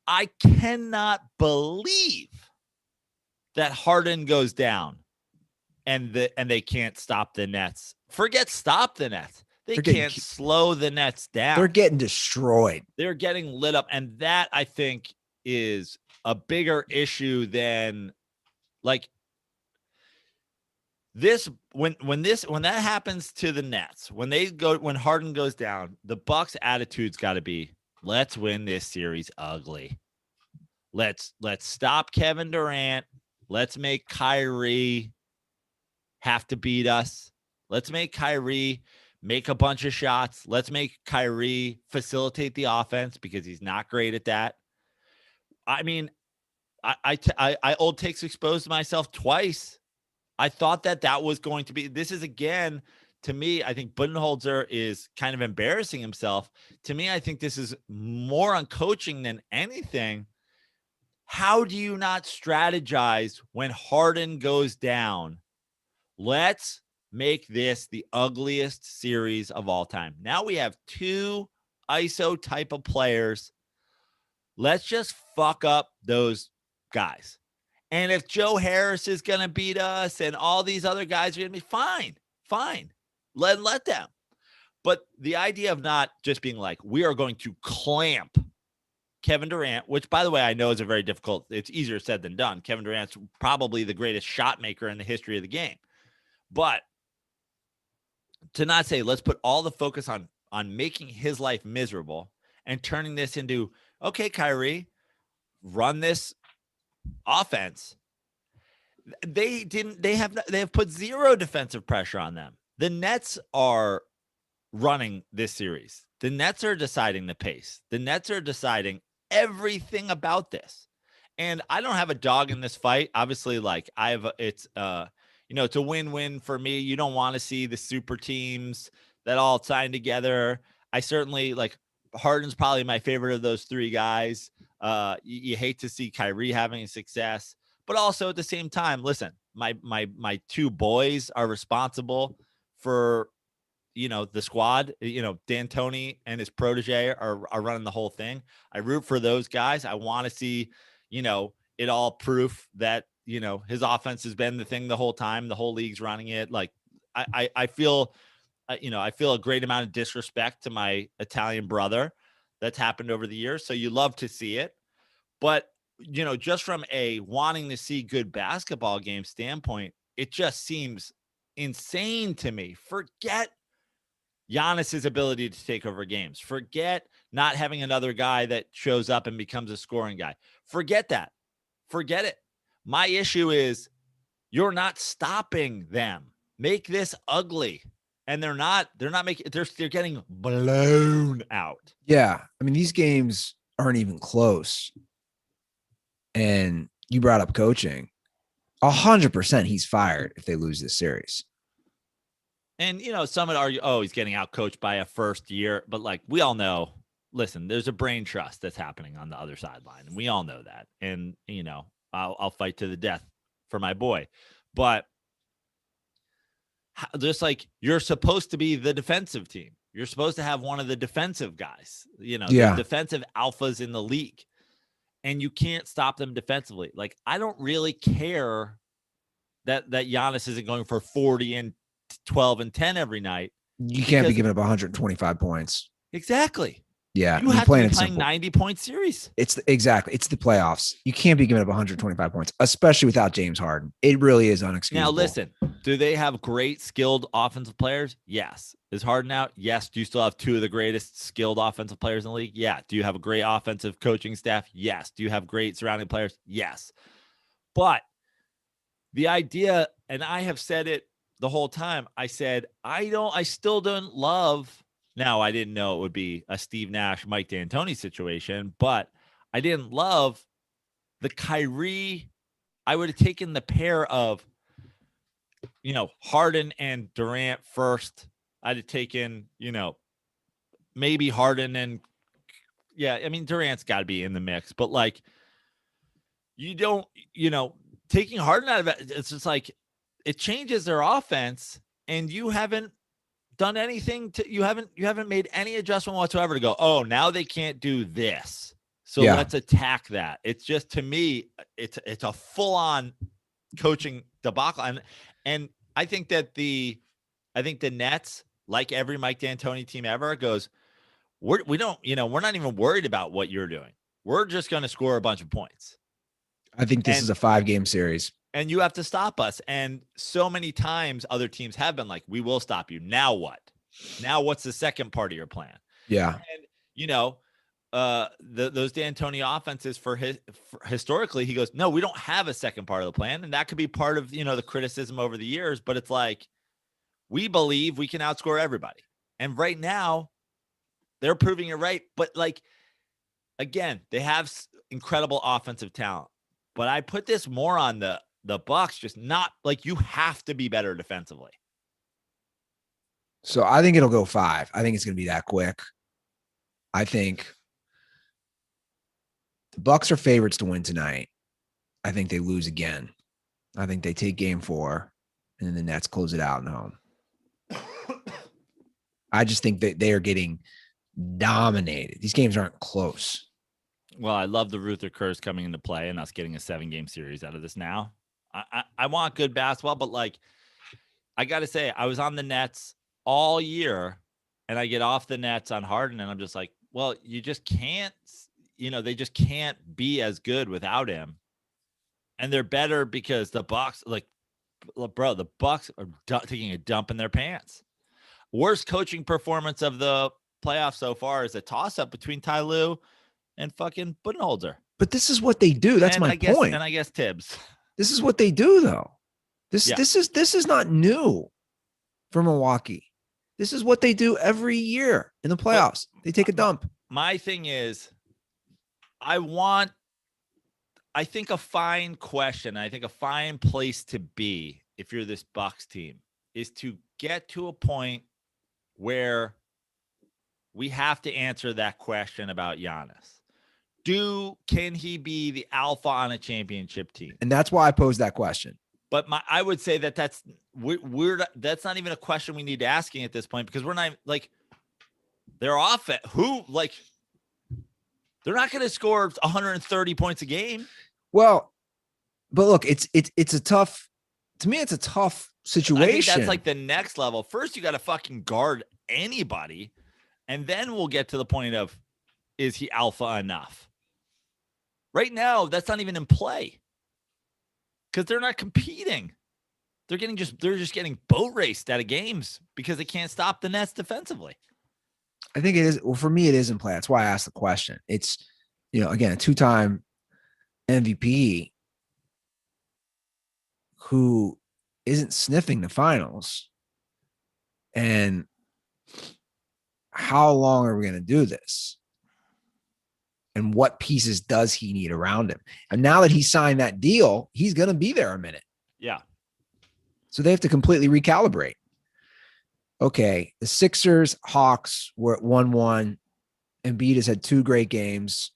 I cannot believe that Harden goes down and they can't stop the Nets. Forget stop the Nets. They can't slow the Nets down. They're getting destroyed. They're getting lit up. And that, I think, is a bigger issue than like this. When that happens to the Nets, when Harden goes down, the Bucks attitude's got to be, let's win this series ugly. Let's stop Kevin Durant. Let's make Kyrie have to beat us. Let's make Kyrie make a bunch of shots. Let's make Kyrie facilitate the offense because he's not great at that. I mean, I old takes exposed myself twice. I thought that was going to be, this is again, to me, I think Budenholzer is kind of embarrassing himself. To me, I think this is more on coaching than anything. How do you not strategize when Harden goes down? Let's make this the ugliest series of all time. Now we have two ISO type of players. Let's just fuck up those guys. And if Joe Harris is going to beat us and all these other guys are going to be fine. Let them. But the idea of not just being like, we are going to clamp Kevin Durant, which, by the way, I know is it's easier said than done. Kevin Durant's probably the greatest shot maker in the history of the game. But to not say, let's put all the focus on making his life miserable and turning this into, okay, Kyrie, run this offense. They have put zero defensive pressure on them. The Nets are running this series. The Nets are deciding the pace. The Nets are deciding everything about this. And I don't have a dog in this fight. Obviously, like it's a win-win for me. You don't want to see the super teams that all sign together. I certainly like Harden's probably my favorite of those three guys. You hate to see Kyrie having success, but also at the same time, listen, my two boys are responsible for, the squad. D'Antoni and his protege are running the whole thing. I root for those guys. I want to see, it all proof that, his offense has been the thing the whole time. The whole league's running it. Like I feel, I feel a great amount of disrespect to my Italian brother that's happened over the years. So you love to see it, but just from a wanting to see good basketball game standpoint, it just seems insane to me. Forget Giannis's ability to take over games. Forget not having another guy that shows up and becomes a scoring guy. Forget that. Forget it. My issue is you're not stopping them. Make this ugly. And they're getting blown out. Yeah. I mean, these games aren't even close. And you brought up coaching. 100% he's fired if they lose this series. And, some would argue, he's getting out coached by a first year. But like we all know, listen, there's a brain trust that's happening on the other sideline. And we all know that. And, I'll fight to the death for my boy. But just like you're supposed to be the defensive team. You're supposed to have one of the defensive guys, the defensive alphas in the league. And you can't stop them defensively. Like, I don't really care that Giannis isn't going for 40 and 12 and 10 every night. You can't be giving up 125 points. Exactly. Yeah. You have to be playing 90-point series. It's the playoffs. You can't be giving up 125 points, especially without James Harden. It really is unexcusable. Now, listen, do they have great skilled offensive players? Yes. Is Harden out? Yes. Do you still have two of the greatest skilled offensive players in the league? Yeah. Do you have a great offensive coaching staff? Yes. Do you have great surrounding players? Yes. But the idea, and I have said it the whole time, I said, I still don't love. Now, I didn't know it would be a Steve Nash, Mike D'Antoni situation, but I didn't love the Kyrie. I would have taken the pair of, Harden and Durant first. I'd have taken, maybe Harden and, Durant's got to be in the mix, but like, you don't, taking Harden out of it, it's just like, it changes their offense, and you haven't done anything you haven't made any adjustment whatsoever to go, oh, now they can't do this, so let's attack that. It's just, to me, it's a full-on coaching debacle. And I think that the Nets, like every Mike D'Antoni team ever, goes, we're not even worried about what you're doing. We're just going to score a bunch of points. I think this is a 5-game series. And you have to stop us. And so many times other teams have been like, we will stop you. Now what? Now what's the second part of your plan? Yeah. And, those D'Antoni offenses historically, he goes, no, we don't have a second part of the plan. And that could be part of, the criticism over the years. But it's like, we believe we can outscore everybody. And right now, they're proving it right. But like, again, they have incredible offensive talent. But I put this more on the Bucks, just not like, you have to be better defensively. So I think it'll go 5. I think it's going to be that quick. I think the Bucks are favorites to win tonight. I think they lose again. I think they take game 4, and then the Nets close it out at home. I just think that they are getting dominated. These games aren't close. Well, I love the Ruther curse coming into play and us getting a 7-game series out of this now. I want good basketball, but like, I got to say, I was on the Nets all year, and I get off the Nets on Harden, and I'm just like, well, you just can't, they just can't be as good without him. And they're better because the Bucks, like, bro, the Bucks are taking a dump in their pants. Worst coaching performance of the playoffs so far is a toss-up between Ty Lue and fucking Budenholzer. But this is what they do. That's my point. And I guess Tibbs. This is what they do, though. This is not new for Milwaukee. This is what they do every year in the playoffs. They take a dump. My thing is, I think a fine question, I think a fine place to be if you're this Bucks team is to get to a point where we have to answer that question about Giannis. Can he be the alpha on a championship team? And that's why I posed that question. But I would say that's not even a question we need to asking at this point, because we're not like, they're off at they're not going to score 130 points a game. Well, but look, it's a tough situation. I think that's like the next level. First, you got to fucking guard anybody, and then we'll get to the point of, is he alpha enough? Right now, that's not even in play because they're not competing. They're just getting boat raced out of games because they can't stop the Nets defensively. I think it is. Well, for me, it is in play. That's why I asked the question. It's, again, a 2-time MVP who isn't sniffing the finals. And how long are we going to do this? and what pieces does he need around him? And now that he signed that deal, he's going to be there a minute. Yeah. So they have to completely recalibrate. Okay, the Sixers, Hawks were at 1-1. Embiid has had 2 great games.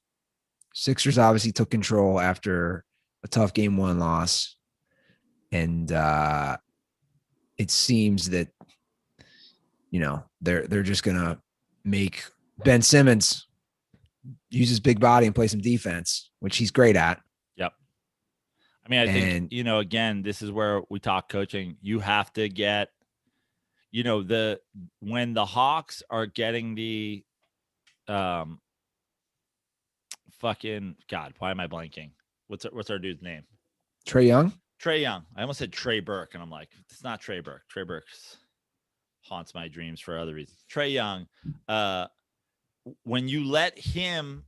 Sixers obviously took control after a tough game 1 loss. And it seems that, they're just going to make Ben Simmons use his big body and play some defense, which he's great at. Yep. I mean, I think, again, this is where we talk coaching. You have to get, when the Hawks are getting the fucking God, why am I blanking? What's our dude's name? Trae Young? Trae Young. I almost said Trey Burke, and I'm like, it's not Trey Burke. Trey Burke haunts my dreams for other reasons. Trae Young, when you let him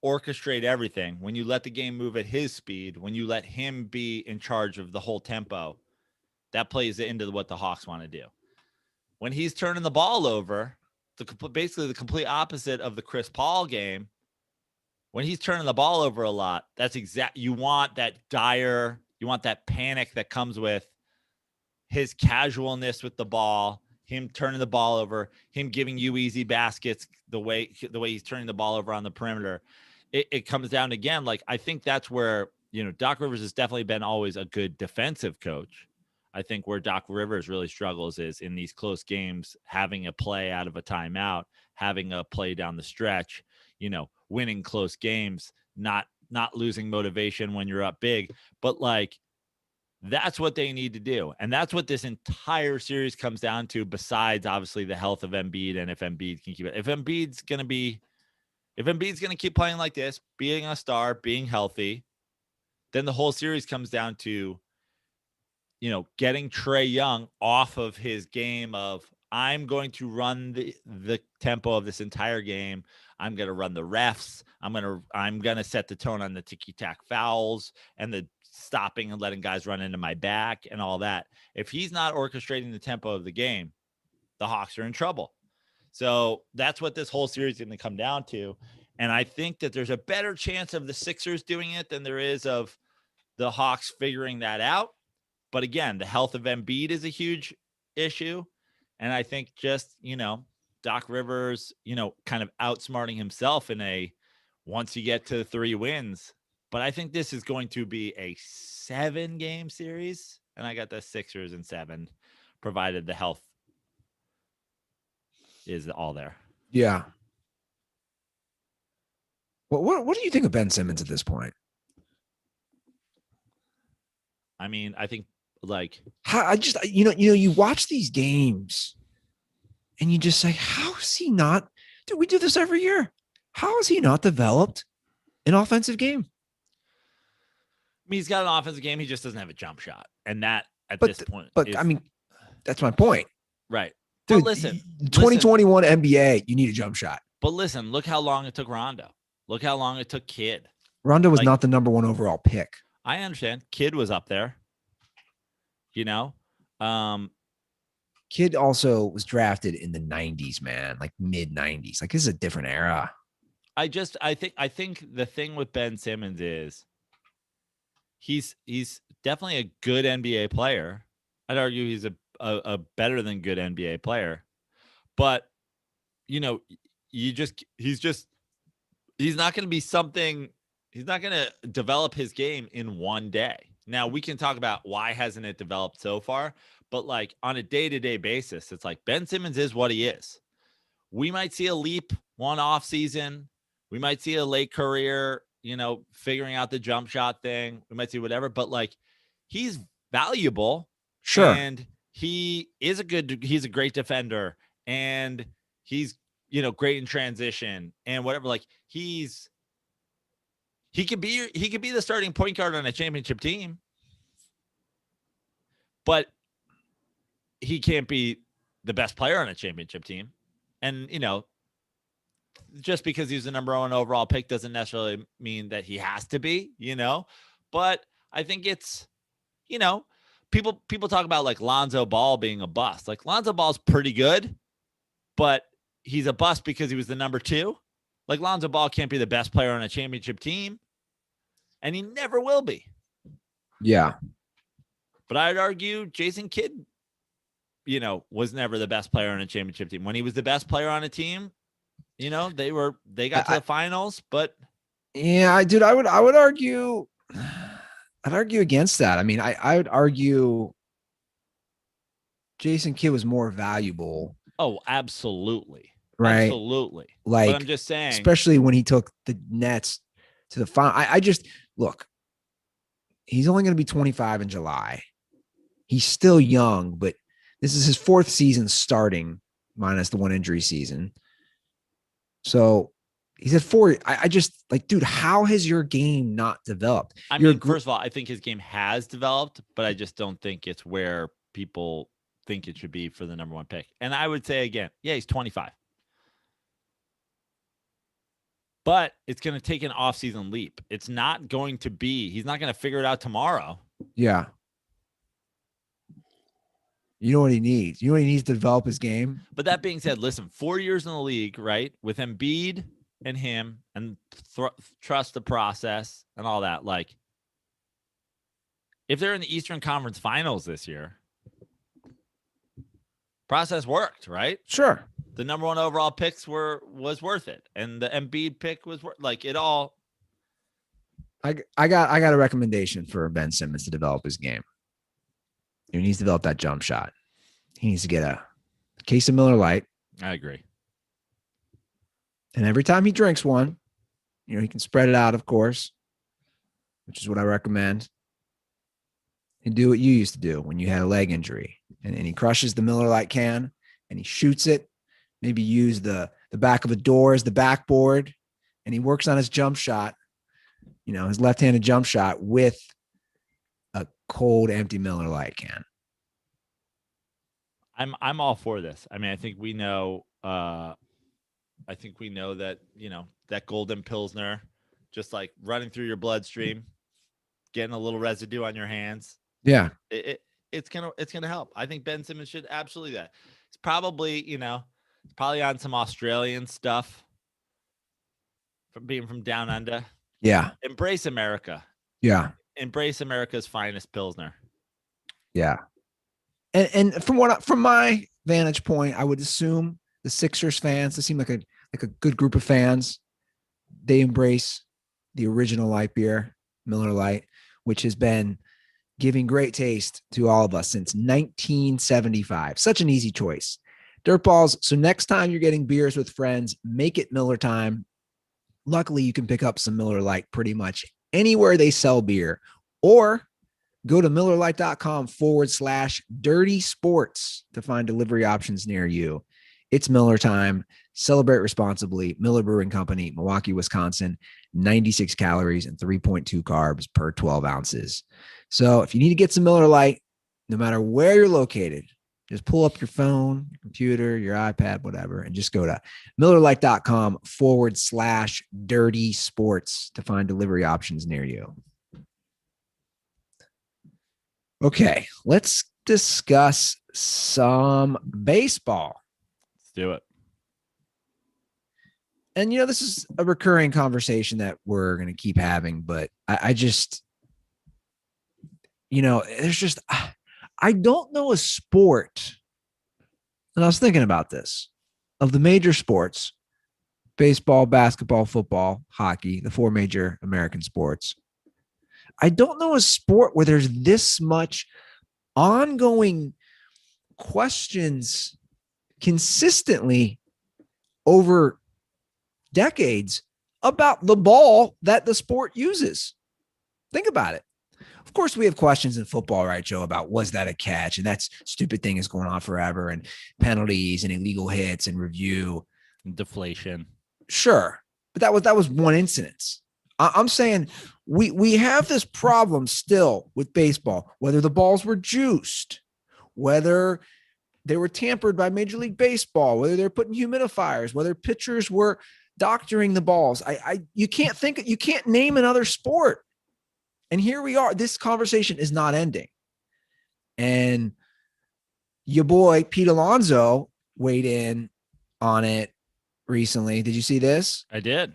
orchestrate everything, when you let the game move at his speed, when you let him be in charge of the whole tempo, that plays into what the Hawks want to do. When he's turning the ball over, basically the complete opposite of the Chris Paul game, when he's turning the ball over a lot, you want that you want that panic that comes with his casualness with the ball, him turning the ball over, him giving you easy baskets, the way he's turning the ball over on the perimeter. It comes down again. Like, I think that's where, Doc Rivers has definitely been always a good defensive coach. I think where Doc Rivers really struggles is in these close games, having a play out of a timeout, having a play down the stretch, winning close games, not losing motivation when you're up big. But like, that's what they need to do. And that's what this entire series comes down to, besides obviously the health of Embiid. And if Embiid can keep it, if Embiid's going to keep playing like this, being a star, being healthy, then the whole series comes down to, getting Trae Young off of his game of, I'm going to run the tempo of this entire game. I'm going to run the refs. I'm going to set the tone on the ticky-tack fouls and the stopping and letting guys run into my back and all that. If he's not orchestrating the tempo of the game, the Hawks are in trouble. So that's what this whole series is going to come down to. And I think that there's a better chance of the Sixers doing it than there is of the Hawks figuring that out. But again, the health of Embiid is a huge issue. And I think just, Doc Rivers, kind of outsmarting himself once you get to 3 wins. But I think this is going to be a 7-game series. And I got the Sixers in 7, provided the health is all there. Yeah. Well, what do you think of Ben Simmons at this point? I mean, I think you watch these games and you just say, how is he not? Dude, we do this every year. How is he not developed an offensive game? I mean, he's got an offensive game. He just doesn't have a jump shot. And that this point. But I mean, that's my point. Right. Dude, but listen, 2021 NBA, you need a jump shot. But listen, look how long it took Rondo. Look how long it took Kidd. Rondo was not the number 1 overall pick. I understand. Kidd was up there. Kidd also was drafted in the 90s, man, like mid 90s. Like, this is a different era. I think the thing with Ben Simmons is he's definitely a good NBA player. I'd argue he's a better than good NBA player, but he's not going to be something. He's not going to develop his game in one day. Now, we can talk about why hasn't it developed so far, but like on a day-to-day basis, it's like Ben Simmons is what he is. We might see a leap one off season. We might see a late career, figuring out the jump shot thing. We might see whatever, but like, he's valuable. Sure. And he's a great defender, and he's, great in transition and whatever. Like, he could be the starting point guard on a championship team, but he can't be the best player on a championship team. And, just because he's the number 1 overall pick doesn't necessarily mean that he has to be, but I think it's, people talk about like Lonzo Ball being a bust. Like, Lonzo Ball's pretty good, but he's a bust because he was the number 2. Like Lonzo Ball can't be the best player on a championship team, and he never will be. Yeah. But I'd argue Jason Kidd, was never the best player on a championship team. When he was the best player on a team, they got to the finals, but yeah, I would argue, I'd argue against that. I mean, I would argue Jason Kidd was more valuable. Oh, absolutely. Right. Absolutely. Like, but I'm just saying, especially when he took the Nets to the final. I just look, he's only going to be 25 in July. He's still young, but this is his 4th season starting, minus the 1 injury season. So he's at 4. I just like, dude, how has your game not developed? First of all, I think his game has developed, but I just don't think it's where people think it should be for the number 1 pick. And I would say again, yeah, he's 25. But it's going to take an off-season leap. It's not going to be, he's not going to figure it out tomorrow. Yeah. You know what he needs? You know what he needs to develop his game? But that being said, listen, 4 years in the league, right? With Embiid and him and trust the process and all that. Like, if they're in the Eastern Conference Finals this year, process worked, right? Sure. The number 1 overall picks was worth it, and the Embiid pick was like it all. I got a recommendation for Ben Simmons to develop his game. He needs to develop that jump shot. He needs to get a case of Miller Lite. I agree. And every time he drinks one, he can spread it out, of course, which is what I recommend. And do what you used to do when you had a leg injury, and he crushes the Miller Lite can and he shoots it. Maybe use the back of a door as the backboard, and he works on his jump shot, his left-handed jump shot with a cold, empty Miller Lite can. I'm all for this. I mean, I think we know that, that golden Pilsner, just like running through your bloodstream, getting a little residue on your hands. Yeah. It's going to help. I think Ben Simmons should absolutely that. It's probably, probably on some Australian stuff from being from down under. Yeah. Embrace America. Yeah. Embrace America's finest Pilsner. Yeah. And from my vantage point, I would assume the Sixers fans, they seem like a good group of fans. They embrace the original light beer, Miller Lite, which has been giving great taste to all of us since 1975. Such an easy choice. DirtBalls. So next time you're getting beers with friends, make it Miller time. Luckily, you can pick up some Miller Lite pretty much anywhere they sell beer, or go to MillerLite.com/dirty sports to find delivery options near you. It's Miller time. Celebrate responsibly. Miller Brewing Company, Milwaukee, Wisconsin, 96 calories and 3.2 carbs per 12 ounces. So if you need to get some Miller Lite, no matter where you're located, just pull up your phone, your computer, your iPad, whatever, and just go to MillerLite.com/dirty sports to find delivery options near you. Okay, let's discuss some baseball. Let's do it. And, this is a recurring conversation that we're going to keep having, but I just, there's just, I don't know a sport, and I was thinking about this, of the major sports, baseball, basketball, football, hockey, the 4 major American sports. I don't know a sport where there's this much ongoing questions consistently over decades about the ball that the sport uses. Think about it. Of course, we have questions in football, right, Joe, about was that a catch? And that stupid thing is going on forever, and penalties and illegal hits and review. Deflation. Sure. But that was one incident. I'm saying we have this problem still with baseball, whether the balls were juiced, whether they were tampered by Major League Baseball, whether they're putting humidifiers, whether pitchers were doctoring the balls. You can't name another sport. And here we are. This conversation is not ending. And your boy, Pete Alonso, weighed in on it recently. Did you see this? I did.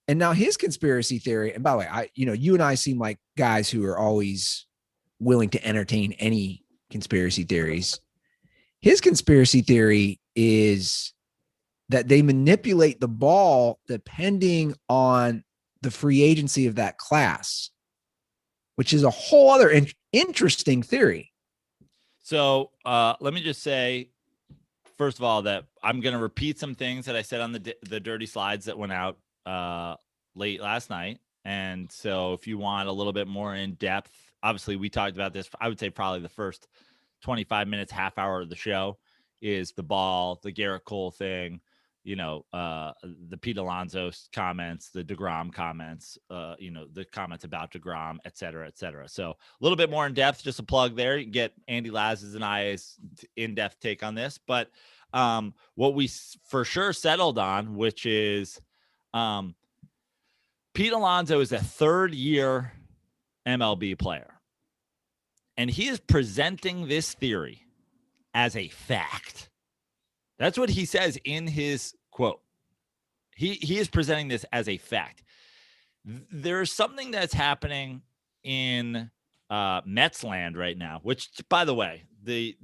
And now his conspiracy theory, and by the way, you and I seem like guys who are always willing to entertain any conspiracy theories. His conspiracy theory is that they manipulate the ball depending on the free agency of that class, which is a whole other interesting theory. So let me just say, first of all, that I'm going to repeat some things that I said on the dirty slides that went out late last night. And so if you want a little bit more in depth, obviously we talked about this. I would say probably the first 25 minutes, half hour of the show is the ball, the Garrett Cole thing, the Pete Alonso comments, the DeGrom comments, the comments about DeGrom, et cetera, et cetera. So a little bit more in depth, just a plug there. You can get Andy Laz's and I's in-depth take on this. But what we for sure settled on, which is Pete Alonso is a third-year MLB player. And he is presenting this theory as a fact. That's what he says in his quote. He is presenting this as a fact. There's something that's happening in Mets land right now, which, by the way, the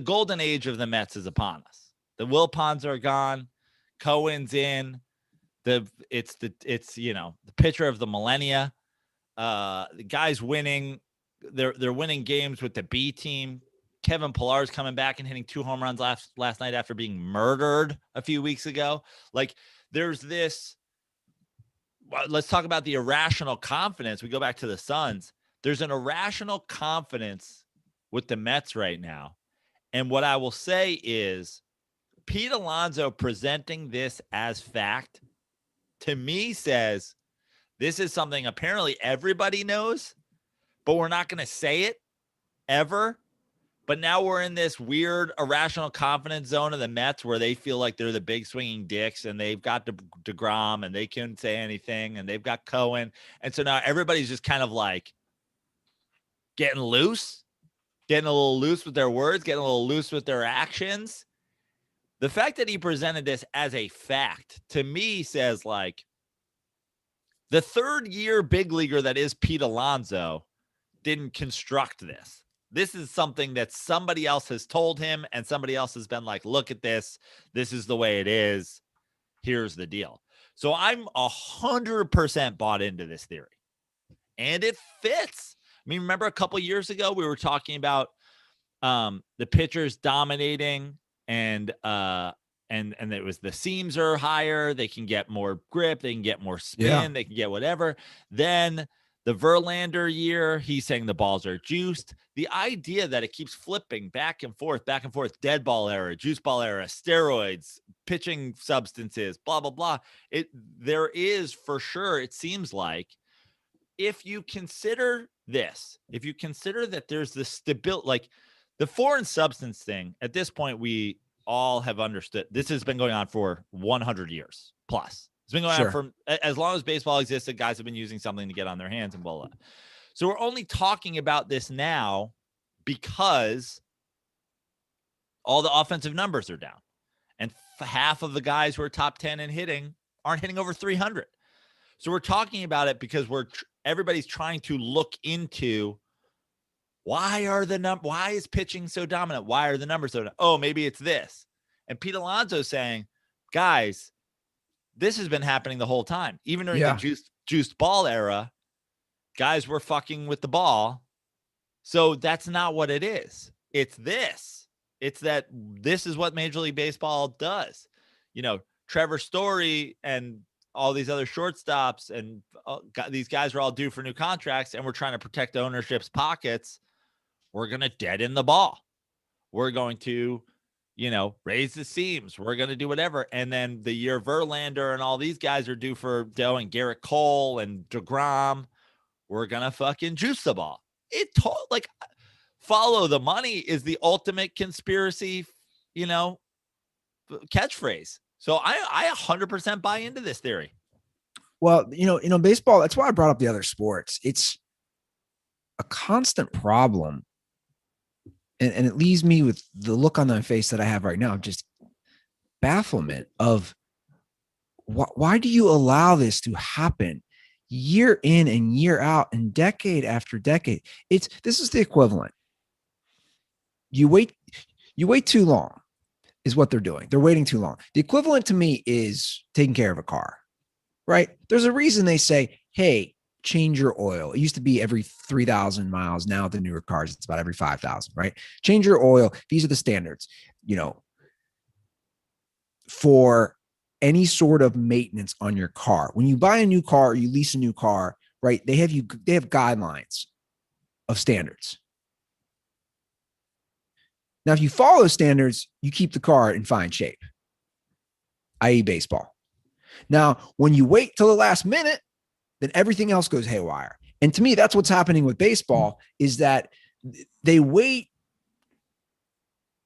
golden age of the Mets is upon us. The Wilpons are gone. Cohen's in. It's the pitcher of the millennia. The guy's winning. They're winning games with the B team. Kevin Pillar's coming back and hitting 2 home runs last night after being murdered a few weeks ago. Like, there's this. Let's talk about the irrational confidence. We go back to the Suns. There's an irrational confidence with the Mets right now. And what I will say is Pete Alonso presenting this as fact, to me, says this is something apparently everybody knows, but we're not going to say it ever. But now we're in this weird irrational confidence zone of the Mets where they feel like they're the big swinging dicks and they've got DeGrom and they couldn't say anything and they've got Cohen. And so now everybody's just kind of like getting a little loose with their words, getting a little loose with their actions. The fact that he presented this as a fact to me says, like, the third-year big leaguer that is Pete Alonso didn't construct this. This is something that somebody else has told him and somebody else has been like, look at this. This is the way it is. Here's the deal. So I'm 100% bought into this theory. And it fits. I mean, remember a couple years ago, we were talking about the pitchers dominating and it was the seams are higher. They can get more grip. They can get more spin. Yeah. They can get whatever. Then the Verlander year, he's saying the balls are juiced. The idea that it keeps flipping back and forth, dead ball era, juice ball era, steroids, pitching substances, blah, blah, blah. There is for sure, it seems like, if you consider that there's this stability, like the foreign substance thing, at this point, we all have understood. This has been going on for 100 years plus. It's been going on for as long as baseball existed. Guys have been using something to get on their hands and blah, blah. So we're only talking about this now because all the offensive numbers are down. And half of the guys who are top 10 in hitting aren't hitting over 300. So we're talking about it because everybody's trying to look into why is pitching so dominant? Why are the numbers so dominant? Oh, maybe it's this. And Pete Alonso saying, guys, this has been happening the whole time. Even during the juiced ball era, guys were fucking with the ball. So that's not what it is. It's this. It's that this is what Major League Baseball does. Trevor Story and all these other shortstops and these guys are all due for new contracts, and we're trying to protect ownership's pockets. We're going to deaden the ball. We're going to raise the seams. We're going to do whatever. And then the year Verlander and all these guys are due for Doe and Garrett Cole and DeGrom, we're going to fucking juice the ball. Follow the money is the ultimate conspiracy, catchphrase. So I 100% buy into this theory. Well, baseball, that's why I brought up the other sports. It's a constant problem. And it leaves me with the look on my face that I have right now. Just bafflement of why do you allow this to happen year in and year out and decade after decade? This is the equivalent. You wait too long is what they're doing. They're waiting too long. The equivalent to me is taking care of a car, right? There's a reason they say, hey, change your oil. It used to be every 3,000 miles. Now the newer cars, it's about every 5,000, right? Change your oil. These are the standards, for any sort of maintenance on your car. When you buy a new car, or you lease a new car, right? They have guidelines of standards. Now, if you follow those standards, you keep the car in fine shape, i.e. baseball. Now, when you wait till the last minute, then everything else goes haywire. And to me, that's what's happening with baseball, is that they wait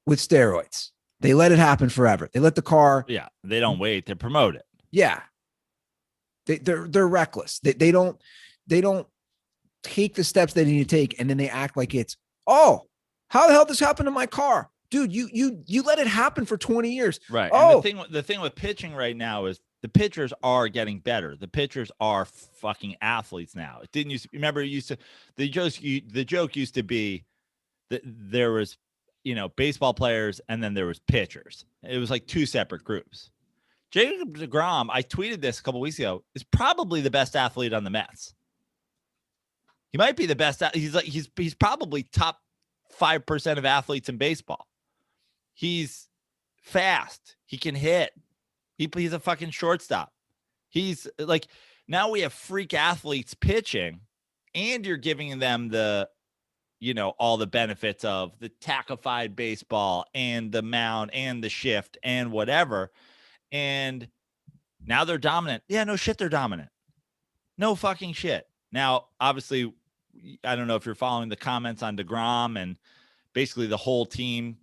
with steroids. They let it happen forever. They let the car. Yeah, they don't wait. They promote it. Yeah, they're reckless. They don't take the steps they need to take, and then they act like it's, oh, how the hell did this happen to my car, dude? You let it happen for 20 years, right? Oh, and the thing with pitching right now is the pitchers are getting better. The pitchers are fucking athletes now. It didn't used to. Remember, the joke used to be that there was, baseball players, and then there was pitchers. It was like two separate groups. Jacob deGrom, I tweeted this a couple weeks ago, is probably the best athlete on the Mets. He might be the best. He's probably top 5% of athletes in baseball. He's fast. He can hit. He's a fucking shortstop. He's like, now we have freak athletes pitching, and you're giving them the, all the benefits of the tackified baseball and the mound and the shift and whatever. And now they're dominant. Yeah, no shit, they're dominant. No fucking shit. Now, obviously, I don't know if you're following the comments on deGrom and basically the whole team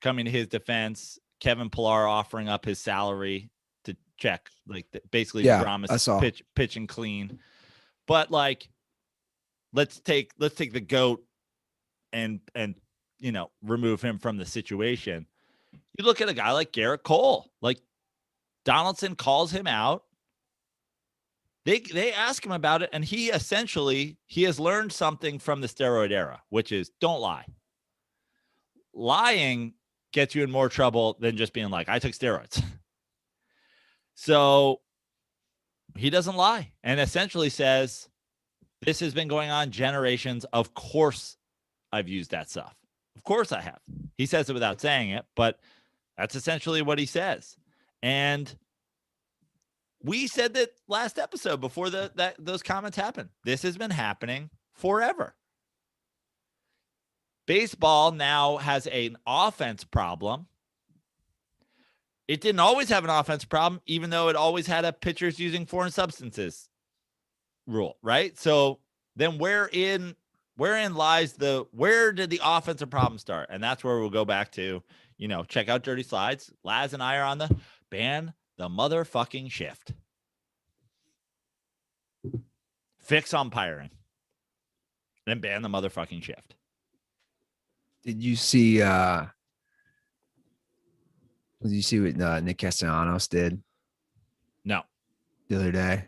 coming to his defense. Kevin Pillar offering up his salary to check, basically deGrom is pitching clean. But let's take the GOAT and remove him from the situation. You look at a guy like Garrett Cole, Donaldson calls him out. They ask him about it, and he has learned something from the steroid era, which is don't lie. Lying gets you in more trouble than just being like, I took steroids. So he doesn't lie and essentially says, this has been going on generations. Of course I've used that stuff. Of course I have. He says it without saying it, but that's essentially what he says. And we said that last episode before those comments happened. This has been happening forever. Baseball now has an offense problem. It didn't always have an offense problem, even though it always had a pitchers using foreign substances rule, right? So then wherein lies where did the offensive problem start? And that's where we'll go back to, check out Dirty Slides. Laz and I are on the ban the motherfucking shift. Fix umpiring. Then ban the motherfucking shift. Did you see what Nick Castellanos did? No. The other day?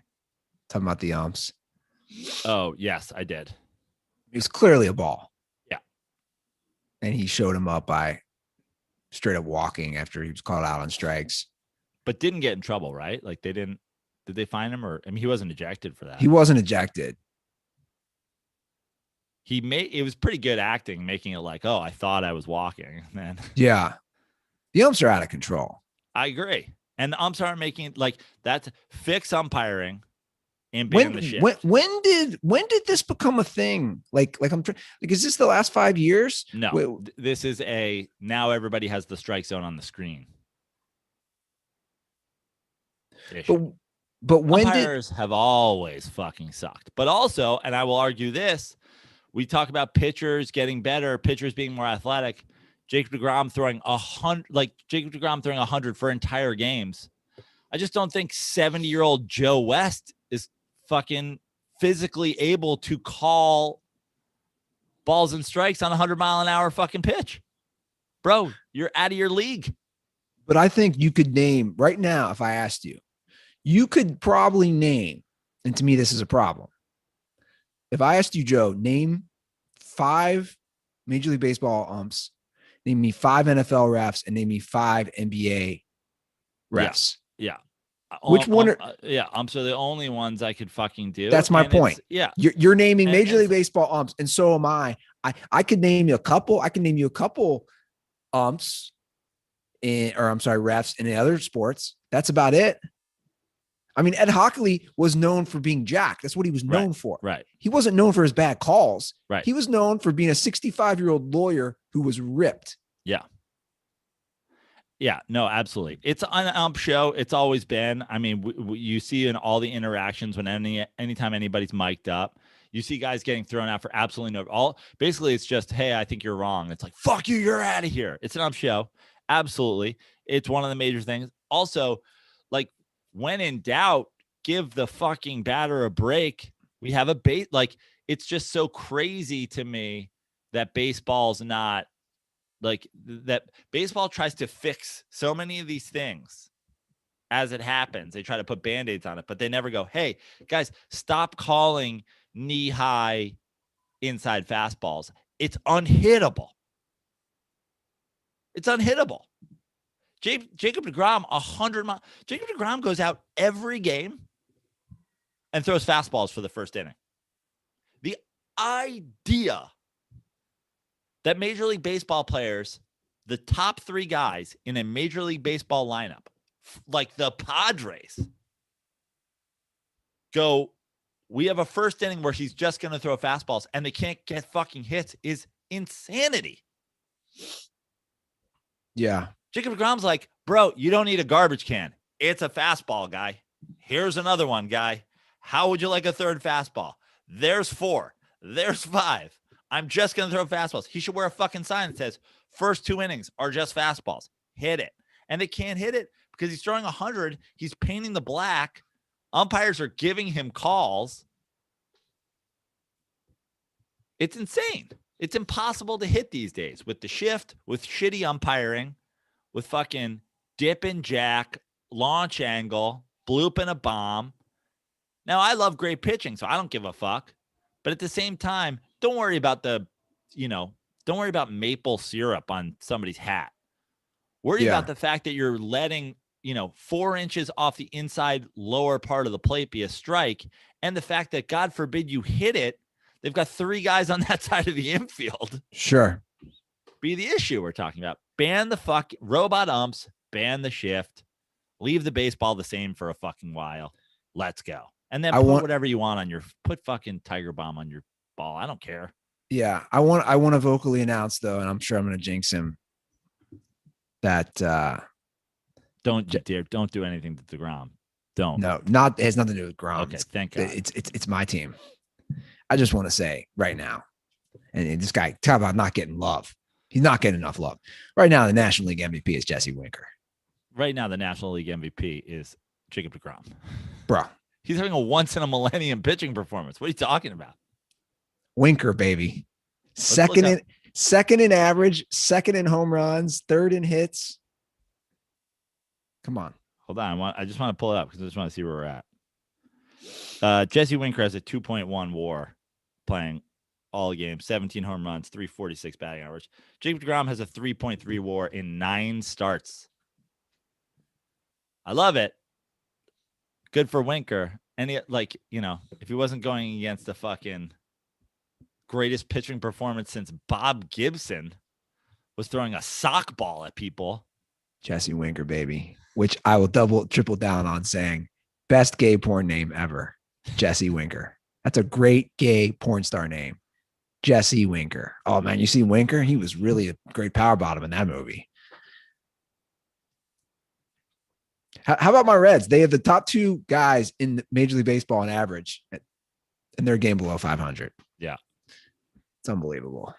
Talking about the umps. Oh, yes, I did. It was clearly a ball. Yeah. And he showed him up by straight up walking after he was called out on strikes. But didn't get in trouble, right? Did they fine him? Or, he wasn't ejected for that. He wasn't ejected. It was pretty good acting, making it like, oh, I thought I was walking. Man. Yeah. The umps are out of control. I agree. And the umps aren't making that's fix umpiring and ban the shift. When did this become a thing? Is this the last 5 years? No, this is now everybody has the strike zone on the screen. But when umpires have always fucking sucked. But also, and I will argue this, we talk about pitchers getting better, pitchers being more athletic. Jacob deGrom throwing 100 for entire games. I just don't think 70-year-old Joe West is fucking physically able to call balls and strikes on a 100-mile-an-hour fucking pitch. Bro, you're out of your league. But I think you could name right now, if I asked you, you could probably name, and to me, this is a problem. If I asked you, Joe, name 5 Major League Baseball umps, name me 5 NFL refs, and name me 5 NBA refs. Yeah. Which one are, umps are the only ones I could fucking do. that's my point. Yeah. You're naming Major League Baseball umps, and so am I. I could name you a couple. I can name you a couple umps refs in the other sports. That's about it. I mean, Ed Hockley was known for being jacked. That's what he was known for. Right. He wasn't known for his bad calls. Right. He was known for being a 65-year-old lawyer who was ripped. Yeah. Yeah, no, absolutely. It's an ump show. It's always been. I mean, you see in all the interactions when anytime anybody's mic'd up, you see guys getting thrown out for absolutely basically it's just, hey, I think you're wrong. It's like, fuck you, you're out of here. It's an ump show. Absolutely. It's one of the major things. Also, like, when in doubt, give the fucking batter a break. We have a like, it's just so crazy to me that baseball's not like that. Baseball tries to fix so many of these things as it happens. They try to put Band-Aids on it, but they never go, hey, guys, stop calling knee-high inside fastballs. It's unhittable. It's unhittable. Jacob deGrom, 100 miles. Jacob deGrom goes out every game and throws fastballs for the first inning. The idea that Major League Baseball players, the top 3 guys in a Major League Baseball lineup, like the Padres, go, we have a first inning where he's just going to throw fastballs and they can't get fucking hits is insanity. Yeah. Jacob deGrom's like, bro, you don't need a garbage can. It's a fastball, guy. Here's another one, guy. How would you like a third fastball? There's 4. There's 5. I'm just going to throw fastballs. He should wear a fucking sign that says, first 2 innings are just fastballs. Hit it. And they can't hit it because he's throwing 100. He's painting the black. Umpires are giving him calls. It's insane. It's impossible to hit these days with the shift, with shitty umpiring, with fucking dip and jack, launch angle, bloop and a bomb. Now, I love great pitching, so I don't give a fuck. But at the same time, don't worry about don't worry about maple syrup on somebody's hat. Worry about the fact that you're letting, 4 inches off the inside lower part of the plate be a strike. And the fact that, God forbid, you hit it. They've got 3 guys on that side of the infield. Sure. Be the issue we're talking about. Ban the robot umps, ban the shift, leave the baseball the same for a fucking while. Let's go. And then put whatever you want on put fucking Tiger Bomb on your ball. I don't care. Yeah. I want to vocally announce, though, and I'm sure I'm going to jinx him, that don't do anything to DeGrom. Don't. No, it has nothing to do with Grom. Okay, thank God. It's my team. I just want to say right now, and this guy, talk about not getting love. He's not getting enough love. Right now, the National League MVP is Jesse Winker. Right now, the National League MVP is Jacob deGrom. Bro. He's having a once-in-a-millennium pitching performance. What are you talking about? Winker, baby. Second in average, second in home runs, third in hits. Come on. Hold on. I just want to pull it up because I just want to see where we're at. Jesse Winker has a 2.1 WAR playing all games, 17 home runs, 346 batting average. Jacob deGrom has a 3.3 WAR in 9 starts. I love it. Good for Winker. And if he wasn't going against the fucking greatest pitching performance since Bob Gibson was throwing a sock ball at people. Jesse Winker, baby, which I will triple down on saying best gay porn name ever. Jesse Winker. That's a great gay porn star name. Jesse Winker. Oh man, you see Winker? He was really a great power bottom in that movie. How about my Reds? They have the top 2 guys in Major League Baseball on average, and they're a game below 500. Yeah. It's unbelievable.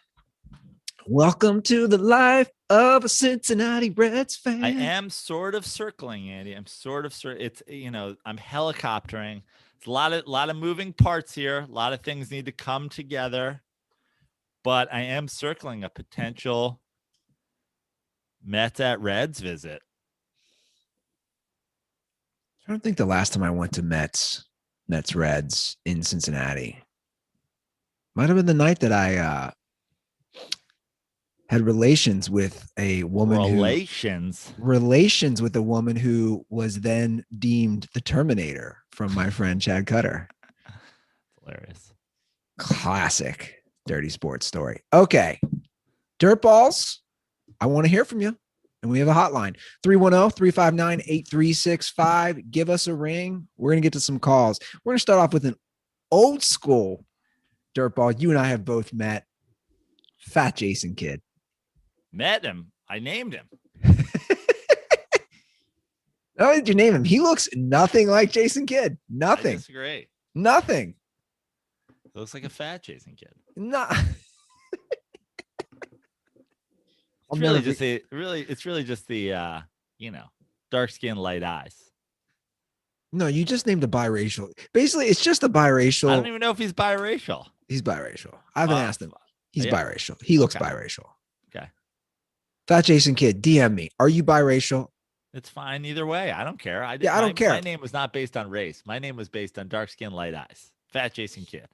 Welcome to the life of a Cincinnati Reds fan. I am sort of circling, Andy. I'm sort of it's I'm helicoptering. It's a lot of moving parts here. A lot of things need to come together. But I am circling a potential Mets at Reds visit. I don't think the last time I went to Mets Reds in Cincinnati might have been the night that I had relations with a woman relations with a woman who was then deemed the Terminator from my friend Chad Cutter. Hilarious. Classic dirty sports story. Okay. Dirtballs, I want to hear from you. And we have a hotline, 310-359-8365. Give us a ring. We're going to get to some calls. We're going to start off with an old school dirtball. You and I have both met. Fat Jason Kidd. Met him. I named him. How did you name him? He looks nothing like Jason Kidd. Nothing. I disagree. Nothing. It looks like a fat Jason Kidd. Not. It's really just the dark skin, light eyes. No, you just named a biracial. Basically, it's just a biracial. I don't even know if he's biracial. He's biracial. I haven't asked him. He's yeah. biracial. He looks biracial. Okay. Fat Jason Kidd, DM me. Are you biracial? It's fine either way. I don't care. I don't care. My name was not based on race. My name was based on dark skin, light eyes. Fat Jason Kidd.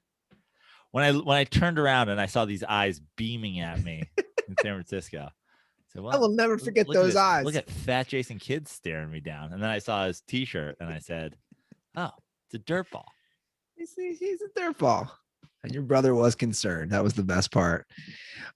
When I turned around and I saw these eyes beaming at me in San Francisco. So, well, I will never forget those eyes. Look at Fat Jason Kidd staring me down. And then I saw his t-shirt and I said, oh, it's a dirtball. He's a dirtball. And your brother was concerned. That was the best part.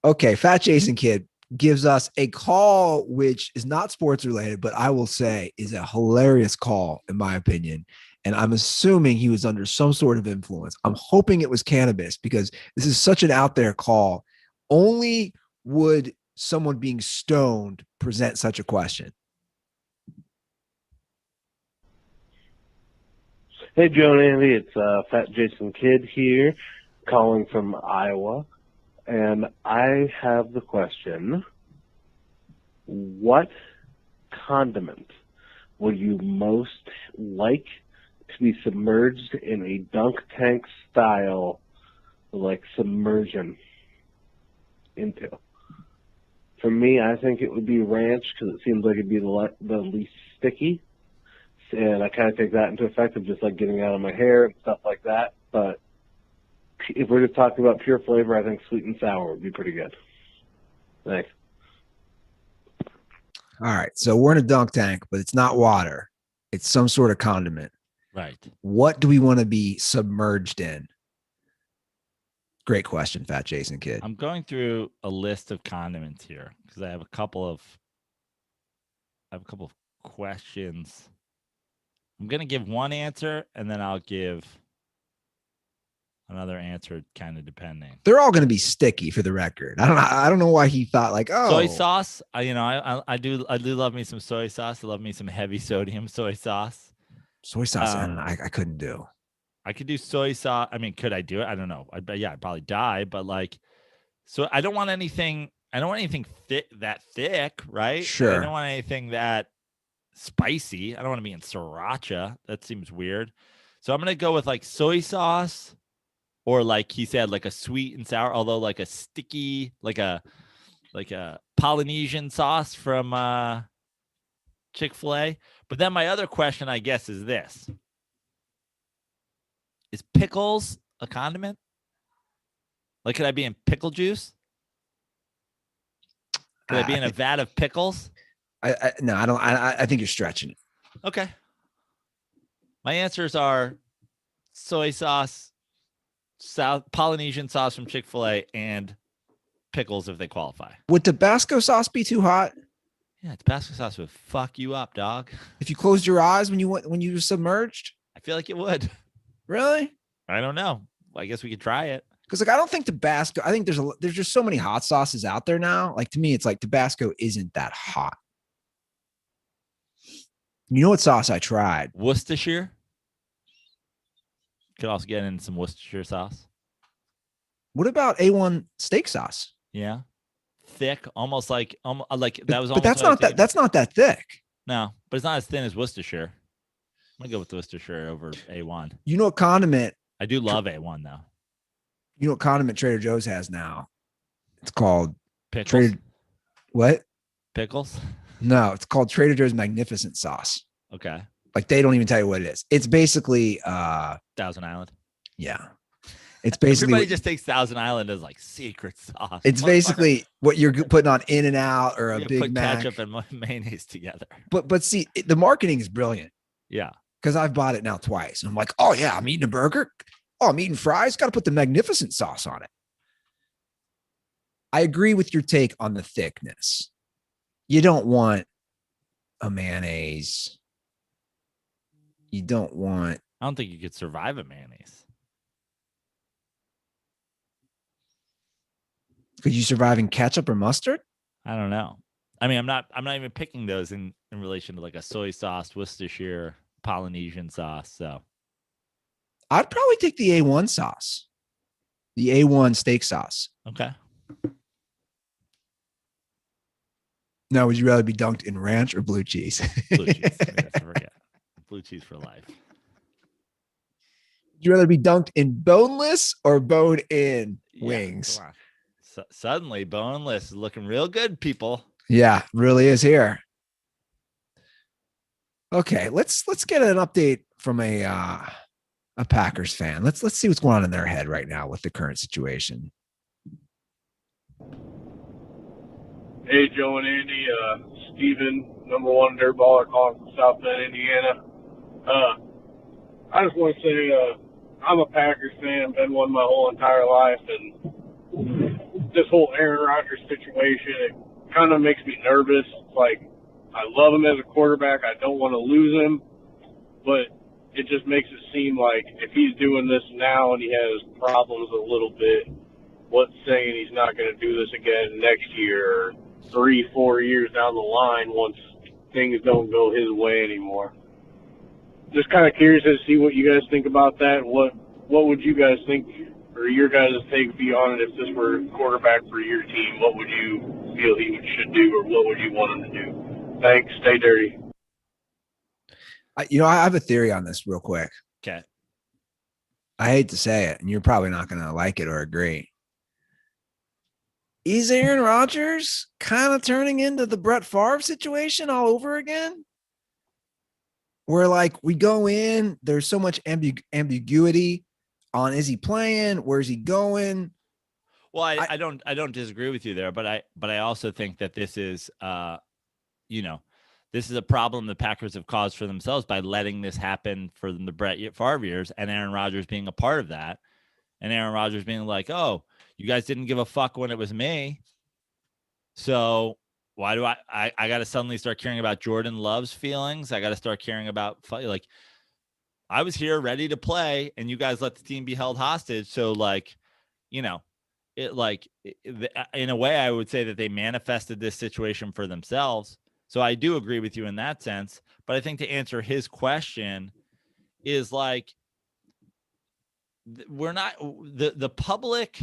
Okay. Fat Jason Kidd gives us a call, which is not sports related, but I will say is a hilarious call, in my opinion. And I'm assuming he was under some sort of influence. I'm hoping it was cannabis because this is such an out there call. Only would someone being stoned present such a question. Hey, Joe and Andy, it's Fat Jason Kidd here, calling from Iowa, and I have the question, what condiment would you most like to be submerged in a dunk tank style, like, submersion into? For me, I think it would be ranch because it seems like it'd be the least sticky. And I kind of take that into effect of just like getting out of my hair and stuff like that. But if we're just talking about pure flavor, I think sweet and sour would be pretty good. Thanks. All right. So we're in a dunk tank, but it's not water. It's some sort of condiment. Right. What do we want to be submerged in? Great question, Fat Jason Kidd. I'm going through a list of condiments here because I have a couple of questions. I'm going to give one answer and then I'll give another answer, kind of depending. They're all going to be sticky for the record. I don't know why he thought like, oh, soy sauce. I do love me some soy sauce. I love me some heavy sodium soy sauce. Soy sauce. I couldn't do. I could do soy sauce. I mean, could I do it? I don't know. I'd probably die. But like, so I don't want anything. I don't want anything that thick, right? Sure. I don't want anything that spicy. I don't want to be in sriracha. That seems weird. So I'm gonna go with like soy sauce, or like he said, like a sweet and sour. Although like a sticky, like a Polynesian sauce from Chick-fil-A. But then my other question, I guess, is this. Is pickles a condiment? Like, could I be in pickle juice? Could I be in a vat of pickles? No, I don't. I think you're stretching it. Okay. My answers are soy sauce, Polynesian sauce from Chick-fil-A, and pickles if they qualify. Would Tabasco sauce be too hot? Yeah, Tabasco sauce would fuck you up, dog. If you closed your eyes when you were submerged? I feel like it would. Really? I don't know. I guess we could try it. Because like I don't think Tabasco. I think there's just so many hot sauces out there now. Like to me, it's like Tabasco isn't that hot. You know what sauce I tried? Worcestershire. Could also get in some Worcestershire sauce. What about A1 steak sauce? Yeah, thick, almost like that was. But that's not that. That's not that thick. No, but it's not as thin as Worcestershire. I'm gonna go with Worcestershire over A1. You know what condiment? I do love A1 though. You know what condiment Trader Joe's has now? It's called Pickles. What? Pickles? No, it's called Trader Joe's Magnificent Sauce. Okay. Like they don't even tell you what it is. It's basically Thousand Island. yeah. It's basically Everybody just takes Thousand Island as like secret sauce. it's basically what you're putting on In-N-Out or a You Big put Mac. ketchup and mayonnaise together. But see, the marketing is brilliant Yeah. because I've bought it now twice. I'm like, oh yeah, I'm eating a burger. Oh, I'm eating fries. Got to put the magnificent sauce on it. I agree with your take on the thickness. You don't want a mayonnaise. You don't want. I don't think you could survive a mayonnaise. Could you survive in ketchup or mustard? I don't know. I mean, I'm not even picking those in relation to like a soy sauce, Worcestershire, Polynesian sauce. So I'd probably take the A1 sauce, the A1 steak sauce. okay. Now, would you rather be dunked in ranch or blue cheese? Blue cheese. Yes, forget. Blue cheese for life. Would you rather be dunked in boneless or bone-in Yeah, wings? come on. Suddenly, boneless is looking real good, people. Yeah, really is here. Okay, let's get an update from a Packers fan. Let's see what's going on in their head right now with the current situation. Hey, Joe and Andy, Steven, #1 DirtBaller calling from South Bend, Indiana. I just want to say I'm a Packers fan, been one my whole entire life, and this whole Aaron Rodgers situation, it kind of makes me nervous. It's like, I love him as a quarterback. I don't want to lose him, but it just makes it seem like if he's doing this now and he has problems a little bit, what's saying he's not going to do this again next year or 3-4 years down the line once things don't go his way anymore. Just kind of curious to see what you guys think about that. What would you guys think, or your guys' take be on it if this were quarterback for your team? What would you feel he should do, or what would you want him to do? Thanks. Stay dirty. I have a theory on this real quick. Okay. I hate to say it, and you're probably not going to like it or agree. Is Aaron Rodgers kind of turning into the Brett Favre situation all over again? Where like we go in, there's so much ambiguity on is he playing? Where's he going? Well, I don't disagree with you there, but I also think that this is this is a problem the Packers have caused for themselves by letting this happen for the Brett Favre years and Aaron Rodgers being a part of that. And Aaron Rodgers being like, oh, you guys didn't give a fuck when it was me. So why do I got to suddenly start caring about Jordan Love's feelings? I got to start caring about, like, I was here ready to play and you guys let the team be held hostage. So like, in a way, I would say that they manifested this situation for themselves. So I do agree with you in that sense. But I think to answer his question is like, we're not the public,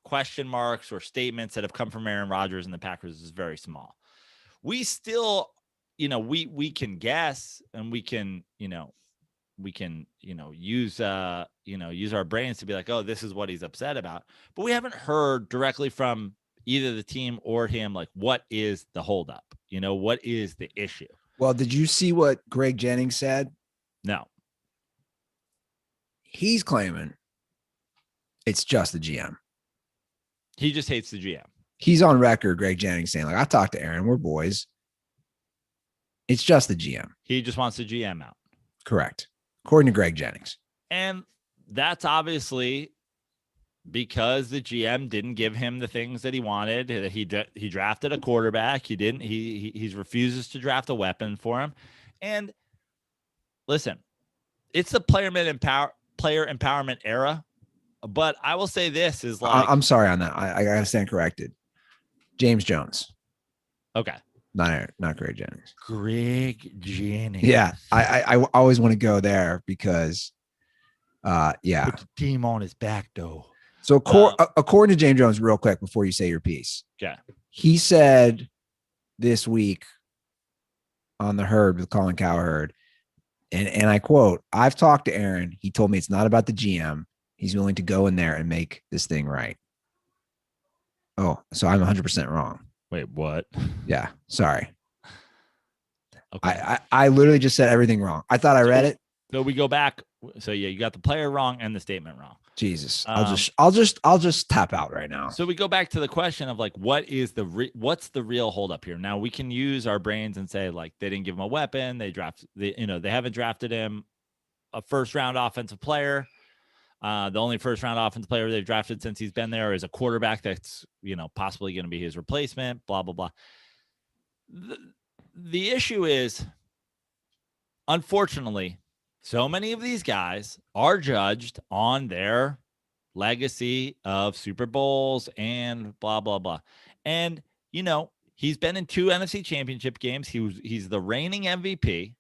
question marks or statements that have come from Aaron Rodgers and the Packers is very small. We still, we can guess and we can use our brains to be like, oh, this is what he's upset about. But we haven't heard directly from either the team or him, like, what is the holdup? What is the issue? Well, did you see what Greg Jennings said? No. He's claiming it's just the GM. He just hates the GM. He's on record, Greg Jennings, saying, like, I talked to Aaron. We're boys. It's just the GM. He just wants the GM out. Correct. According to Greg Jennings. And that's obviously because the GM didn't give him the things that he wanted. He drafted a quarterback. He didn't. He refuses to draft a weapon for him. And listen, it's the player empowerment era. But I will say this is like, I'm sorry on that. I gotta stand corrected. James Jones. Okay. Not Greg Jennings. Greg Jennings. Yeah. I always want to go there because yeah. Put the team on his back though. So according to James Jones, real quick before you say your piece. Okay. He said this week on the Herd with Colin Cowherd, and I quote, I've talked to Aaron. He told me it's not about the GM. He's willing to go in there and make this thing right. Oh, so I'm 100% wrong. Wait, what? Yeah. Sorry. Okay. I literally just said everything wrong. I thought I read it. So we go back. So yeah, you got the player wrong and the statement wrong. Jesus, I'll just tap out right now. So we go back to the question of like, what's the real holdup here? Now we can use our brains and say like they didn't give him a weapon. They haven't drafted him a first round offensive player. The only first round offensive player they've drafted since he's been there is a quarterback that's possibly going to be his replacement. Blah blah blah. The issue is, unfortunately, so many of these guys are judged on their legacy of Super Bowls and blah, blah, blah. And, he's been in 2 NFC championship games. He's the reigning MVP.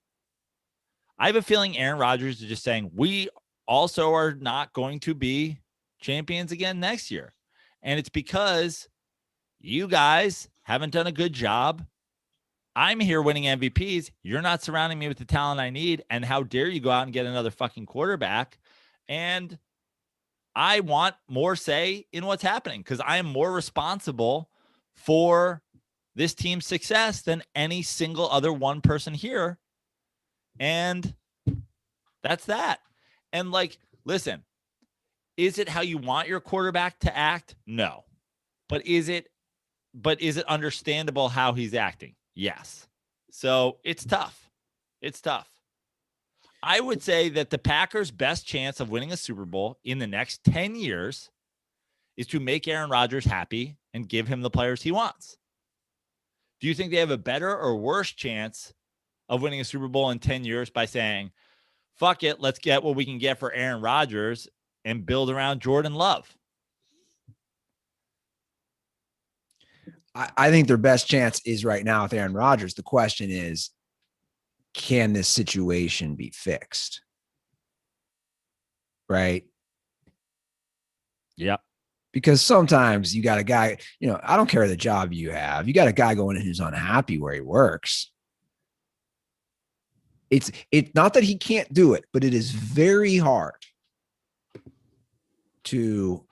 I have a feeling Aaron Rodgers is just saying, we also are not going to be champions again next year. And it's because you guys haven't done a good job. I'm here winning MVPs. You're not surrounding me with the talent I need. And how dare you go out and get another fucking quarterback? And I want more say in what's happening because I am more responsible for this team's success than any single other one person here. And that's that. And like, listen, is it how you want your quarterback to act? No. But is it understandable how he's acting? Yes. So it's tough. It's tough. I would say that the Packers' best chance of winning a Super Bowl in the next 10 years is to make Aaron Rodgers happy and give him the players he wants. Do you think they have a better or worse chance of winning a Super Bowl in 10 years by saying, fuck it, let's get what we can get for Aaron Rodgers and build around Jordan Love? I think their best chance is right now with Aaron Rodgers. The question is, can this situation be fixed? Right? Yeah. Because sometimes you got a guy, I don't care the job you have. You got a guy going in who's unhappy where he works. It's not that he can't do it, but it is very hard to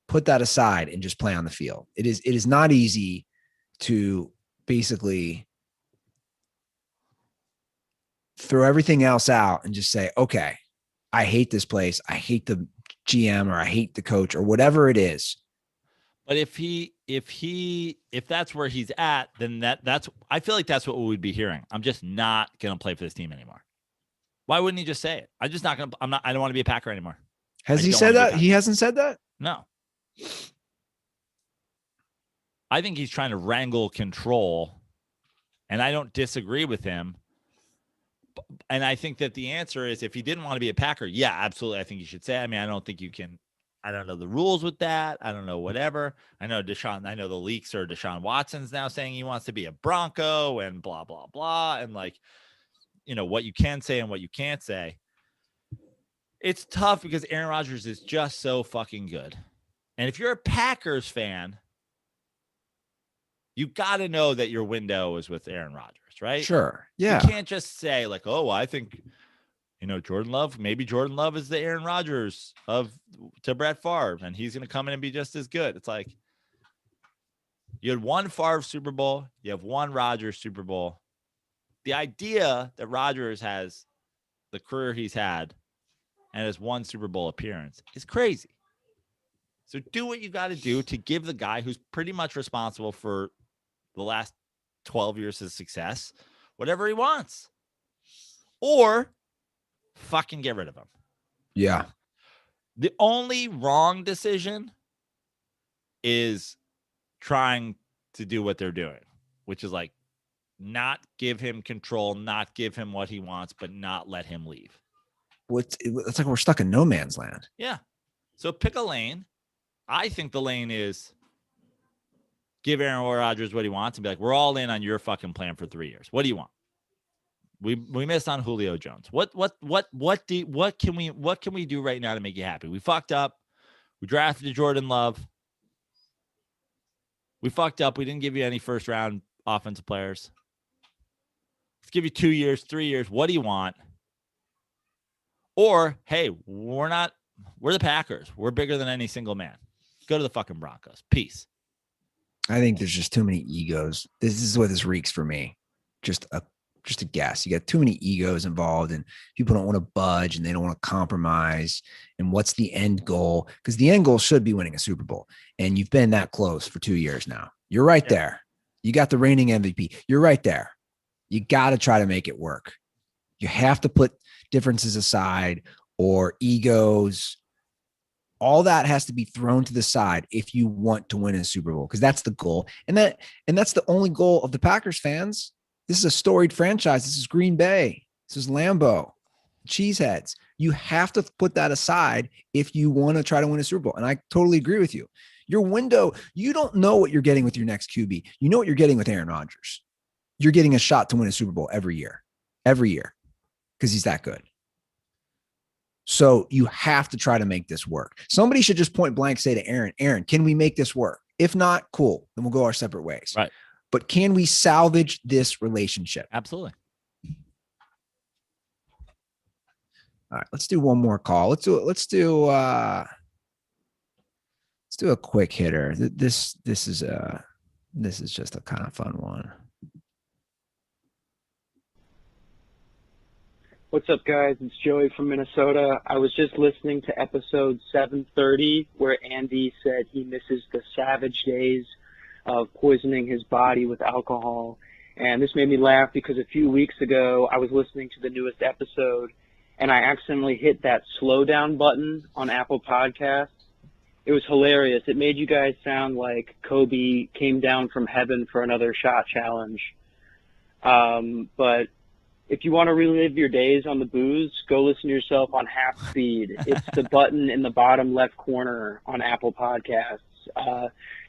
put that aside and just play on the field. It is not easy to basically throw everything else out and just say, okay, I hate this place. I hate the GM or I hate the coach or whatever it is. But if that's where he's at, then I feel like that's what we would be hearing. I'm just not going to play for this team anymore. Why wouldn't he just say it? I don't want to be a Packer anymore. Has he said that? He hasn't said that? No. I think he's trying to wrangle control, and I don't disagree with him. And I think that the answer is if he didn't want to be a Packer, yeah, absolutely. I think you should say, I don't think you can. I don't know the rules with that. I don't know whatever. I know the leaks are Deshaun Watson's now saying he wants to be a Bronco and blah, blah, blah. And like, what you can say and what you can't say. It's tough because Aaron Rodgers is just so fucking good. And if you're a Packers fan, you got to know that your window is with Aaron Rodgers, right? Sure. Yeah. You can't just say like, oh, I think, Jordan Love, maybe Jordan Love is the Aaron Rodgers to Brett Favre, and he's going to come in and be just as good. It's like you had one Favre Super Bowl. You have one Rodgers Super Bowl. The idea that Rodgers has the career he's had and has one Super Bowl appearance is crazy. So do what you got to do to give the guy who's pretty much responsible for the last 12 years of success whatever he wants. Or fucking get rid of him. Yeah. The only wrong decision is trying to do what they're doing, which is like not give him control, not give him what he wants, but not let him leave. It's like we're stuck in no man's land. Yeah. So pick a lane. I think the lane is give Aaron Rodgers what he wants and be like, we're all in on your fucking plan for 3 years. What do you want? We missed on Julio Jones. What can we do right now to make you happy? We fucked up. We drafted Jordan Love. We fucked up. We didn't give you any first round offensive players. Let's give you 2 years, 3 years. What do you want? Or, hey, we're the Packers. We're bigger than any single man. Go to the fucking Broncos. Peace. I think there's just too many egos. This is what this reeks for me. just a guess. You got too many egos involved, and people don't want to budge and they don't want to compromise. And what's the end goal? Because the end goal should be winning a Super Bowl. And you've been that close for 2 years now. You're right there. You got the reigning MVP. You're right there. You got to try to make it work. You have to put differences aside or egos. All that has to be thrown to the side if you want to win a Super Bowl, because that's the goal. And that's the only goal of the Packers fans. This is a storied franchise. This is Green Bay. This is Lambeau, Cheeseheads. You have to put that aside if you want to try to win a Super Bowl. And I totally agree with you. Your window, you don't know what you're getting with your next QB. You know what you're getting with Aaron Rodgers. You're getting a shot to win a Super Bowl every year, because he's that good. So you have to try to make this work. Somebody should just point blank say to Aaron, can we make this work? If not, cool. Then we'll go our separate ways. Right. But can we salvage this relationship? Absolutely. All right, let's do one more call. Let's do a quick hitter. This is just a kind of fun one. What's up, guys? It's Joey from Minnesota. I was just listening to episode 730 where Andy said he misses the savage days of poisoning his body with alcohol. And this made me laugh because a few weeks ago I was listening to the newest episode and I accidentally hit that slow down button on Apple Podcasts. It was hilarious. It made you guys sound like Kobe came down from heaven for another shot challenge. But if you want to relive your days on the booze, go listen to yourself on half speed. It's the button in the bottom left corner on Apple Podcasts.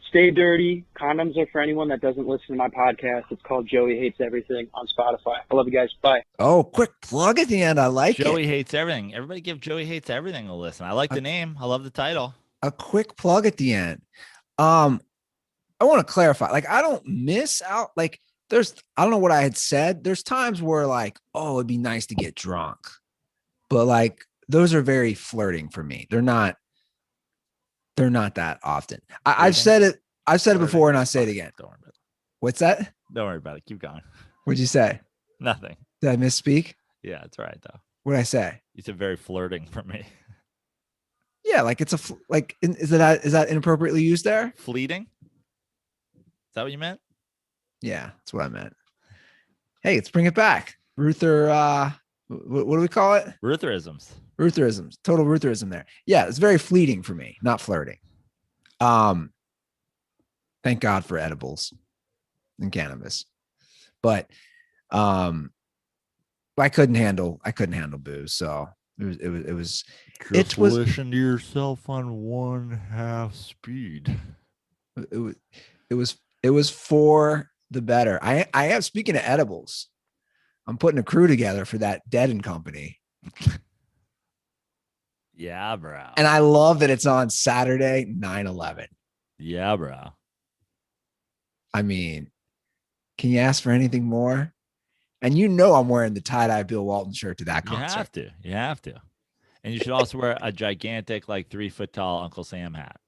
Stay dirty. Condoms are for anyone that doesn't listen to my podcast. It's called Joey Hates Everything on Spotify. I love you guys. Bye. Oh, quick plug at the end. I like it. Joey Hates Everything. Everybody give Joey Hates Everything a listen. I like the name. I love the title. A quick plug at the end. I want to clarify. Like, I don't miss out. Like, I don't know what I had said. There's times where like, oh, it'd be nice to get drunk. But like, those are very flirting for me. They're not that often. I've said it before and I'll say it again. Don't worry about it. What's that? Don't worry about it. Keep going. What'd you say? Nothing. Did I misspeak? Yeah, it's all right though. What'd I say? You said very flirting for me. Yeah, like it's is that inappropriately used there? Fleeting? Is that what you meant? Yeah, that's what I meant. Hey, let's bring it back. Ruther, what do we call it? Rutherisms. Rutherisms. Total Rutherism there. Yeah, it's very fleeting for me, not flirting. Thank God for edibles and cannabis. But I couldn't handle booze, so it was listen to yourself on 1/2 speed. It was for the better. I am, speaking of edibles, I'm putting a crew together for that Dead and Company. Yeah, bro. And I love that it's on Saturday, 9/11. Yeah, bro. I mean, can you ask for anything more? And you know I'm wearing the tie-dye Bill Walton shirt to that concert. You have to. And you should also wear a gigantic, like 3-foot tall Uncle Sam hat.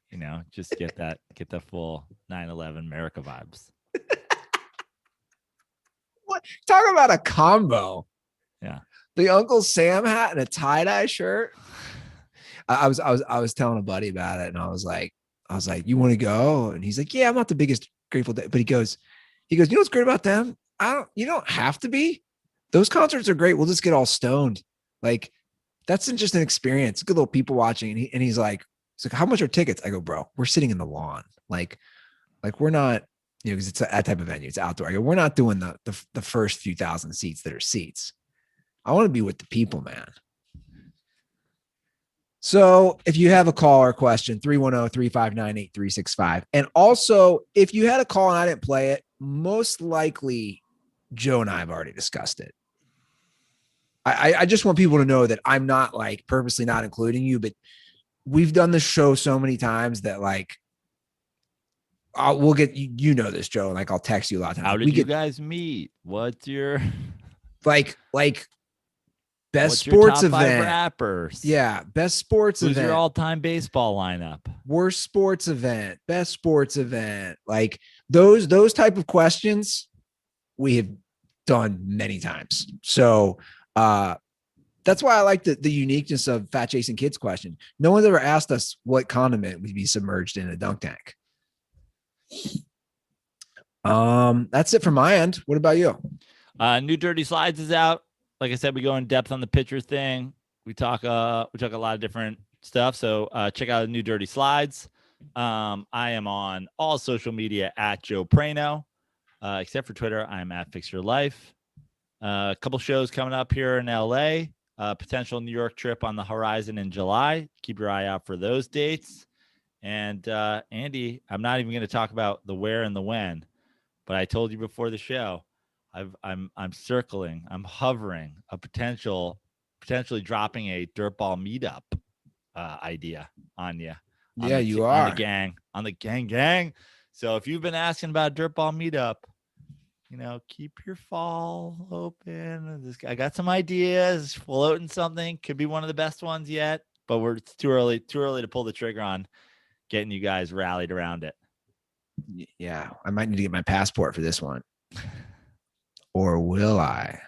You know, just get the full 9/11 America vibes. What? Talk about a combo. Yeah. The Uncle Sam hat and a tie-dye shirt. I was telling a buddy about it, and I was like, you want to go? And he's like, yeah, I'm not the biggest Grateful Dead. But he goes, you know what's great about them? You don't have to be. Those concerts are great. We'll just get all stoned. Like, that's just an experience. Good little people watching. And he's like, how much are tickets? I go, bro, we're sitting in the lawn. Like we're not, because it's that type of venue. It's outdoor. I go, we're not doing the first few thousand seats that are seats. I want to be with the people, man. So if you have a call or question, 310-359-8365. And also, if you had a call and I didn't play it, most likely Joe and I have already discussed it. I just want people to know that I'm not like purposely not including you, but we've done this show so many times that like, we'll get, you know this, Joe, like I'll text you a lot of times. How did you guys meet? What's your like best sports your top event? 5 rappers. Yeah, best sports Who's event. your all-time baseball lineup? Worst sports event, best sports event. Like those type of questions, we have done many times. So that's why I like the uniqueness of Fat Jason Kidd's question. No one's ever asked us what condiment would be submerged in a dunk tank. That's it from my end. What about you? New Dirty Slides is out. Like I said, we go in depth on the pitcher thing. We talk a lot of different stuff. So check out the New Dirty Slides. I am on all social media at Joe Prano, except for Twitter. I'm at Fix Your Life. A couple shows coming up here in LA. Potential New York trip on the horizon in July. Keep your eye out for those dates. And Andy, I'm not even going to talk about the where and the when, but I told you before the show, I'm circling, I'm hovering a potentially dropping a DirtBall meetup idea on you. Yeah, you are on the gang. So if you've been asking about DirtBall meetup, keep your fall open. I got some ideas, floating something. Could be one of the best ones yet, but it's too early to pull the trigger on getting you guys rallied around it. Yeah, I might need to get my passport for this one. Or will I?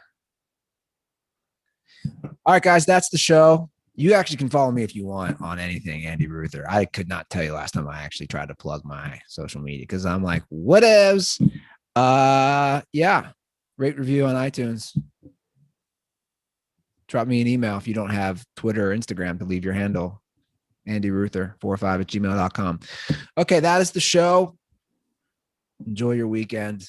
All right, guys, that's the show. You actually can follow me if you want on anything, Andy Ruther. I could not tell you last time I actually tried to plug my social media because I'm like, whatevs. Yeah. Rate, review on iTunes. Drop me an email if you don't have Twitter or Instagram to leave your handle. AndyRuther45@gmail.com. Okay, that is the show. Enjoy your weekend.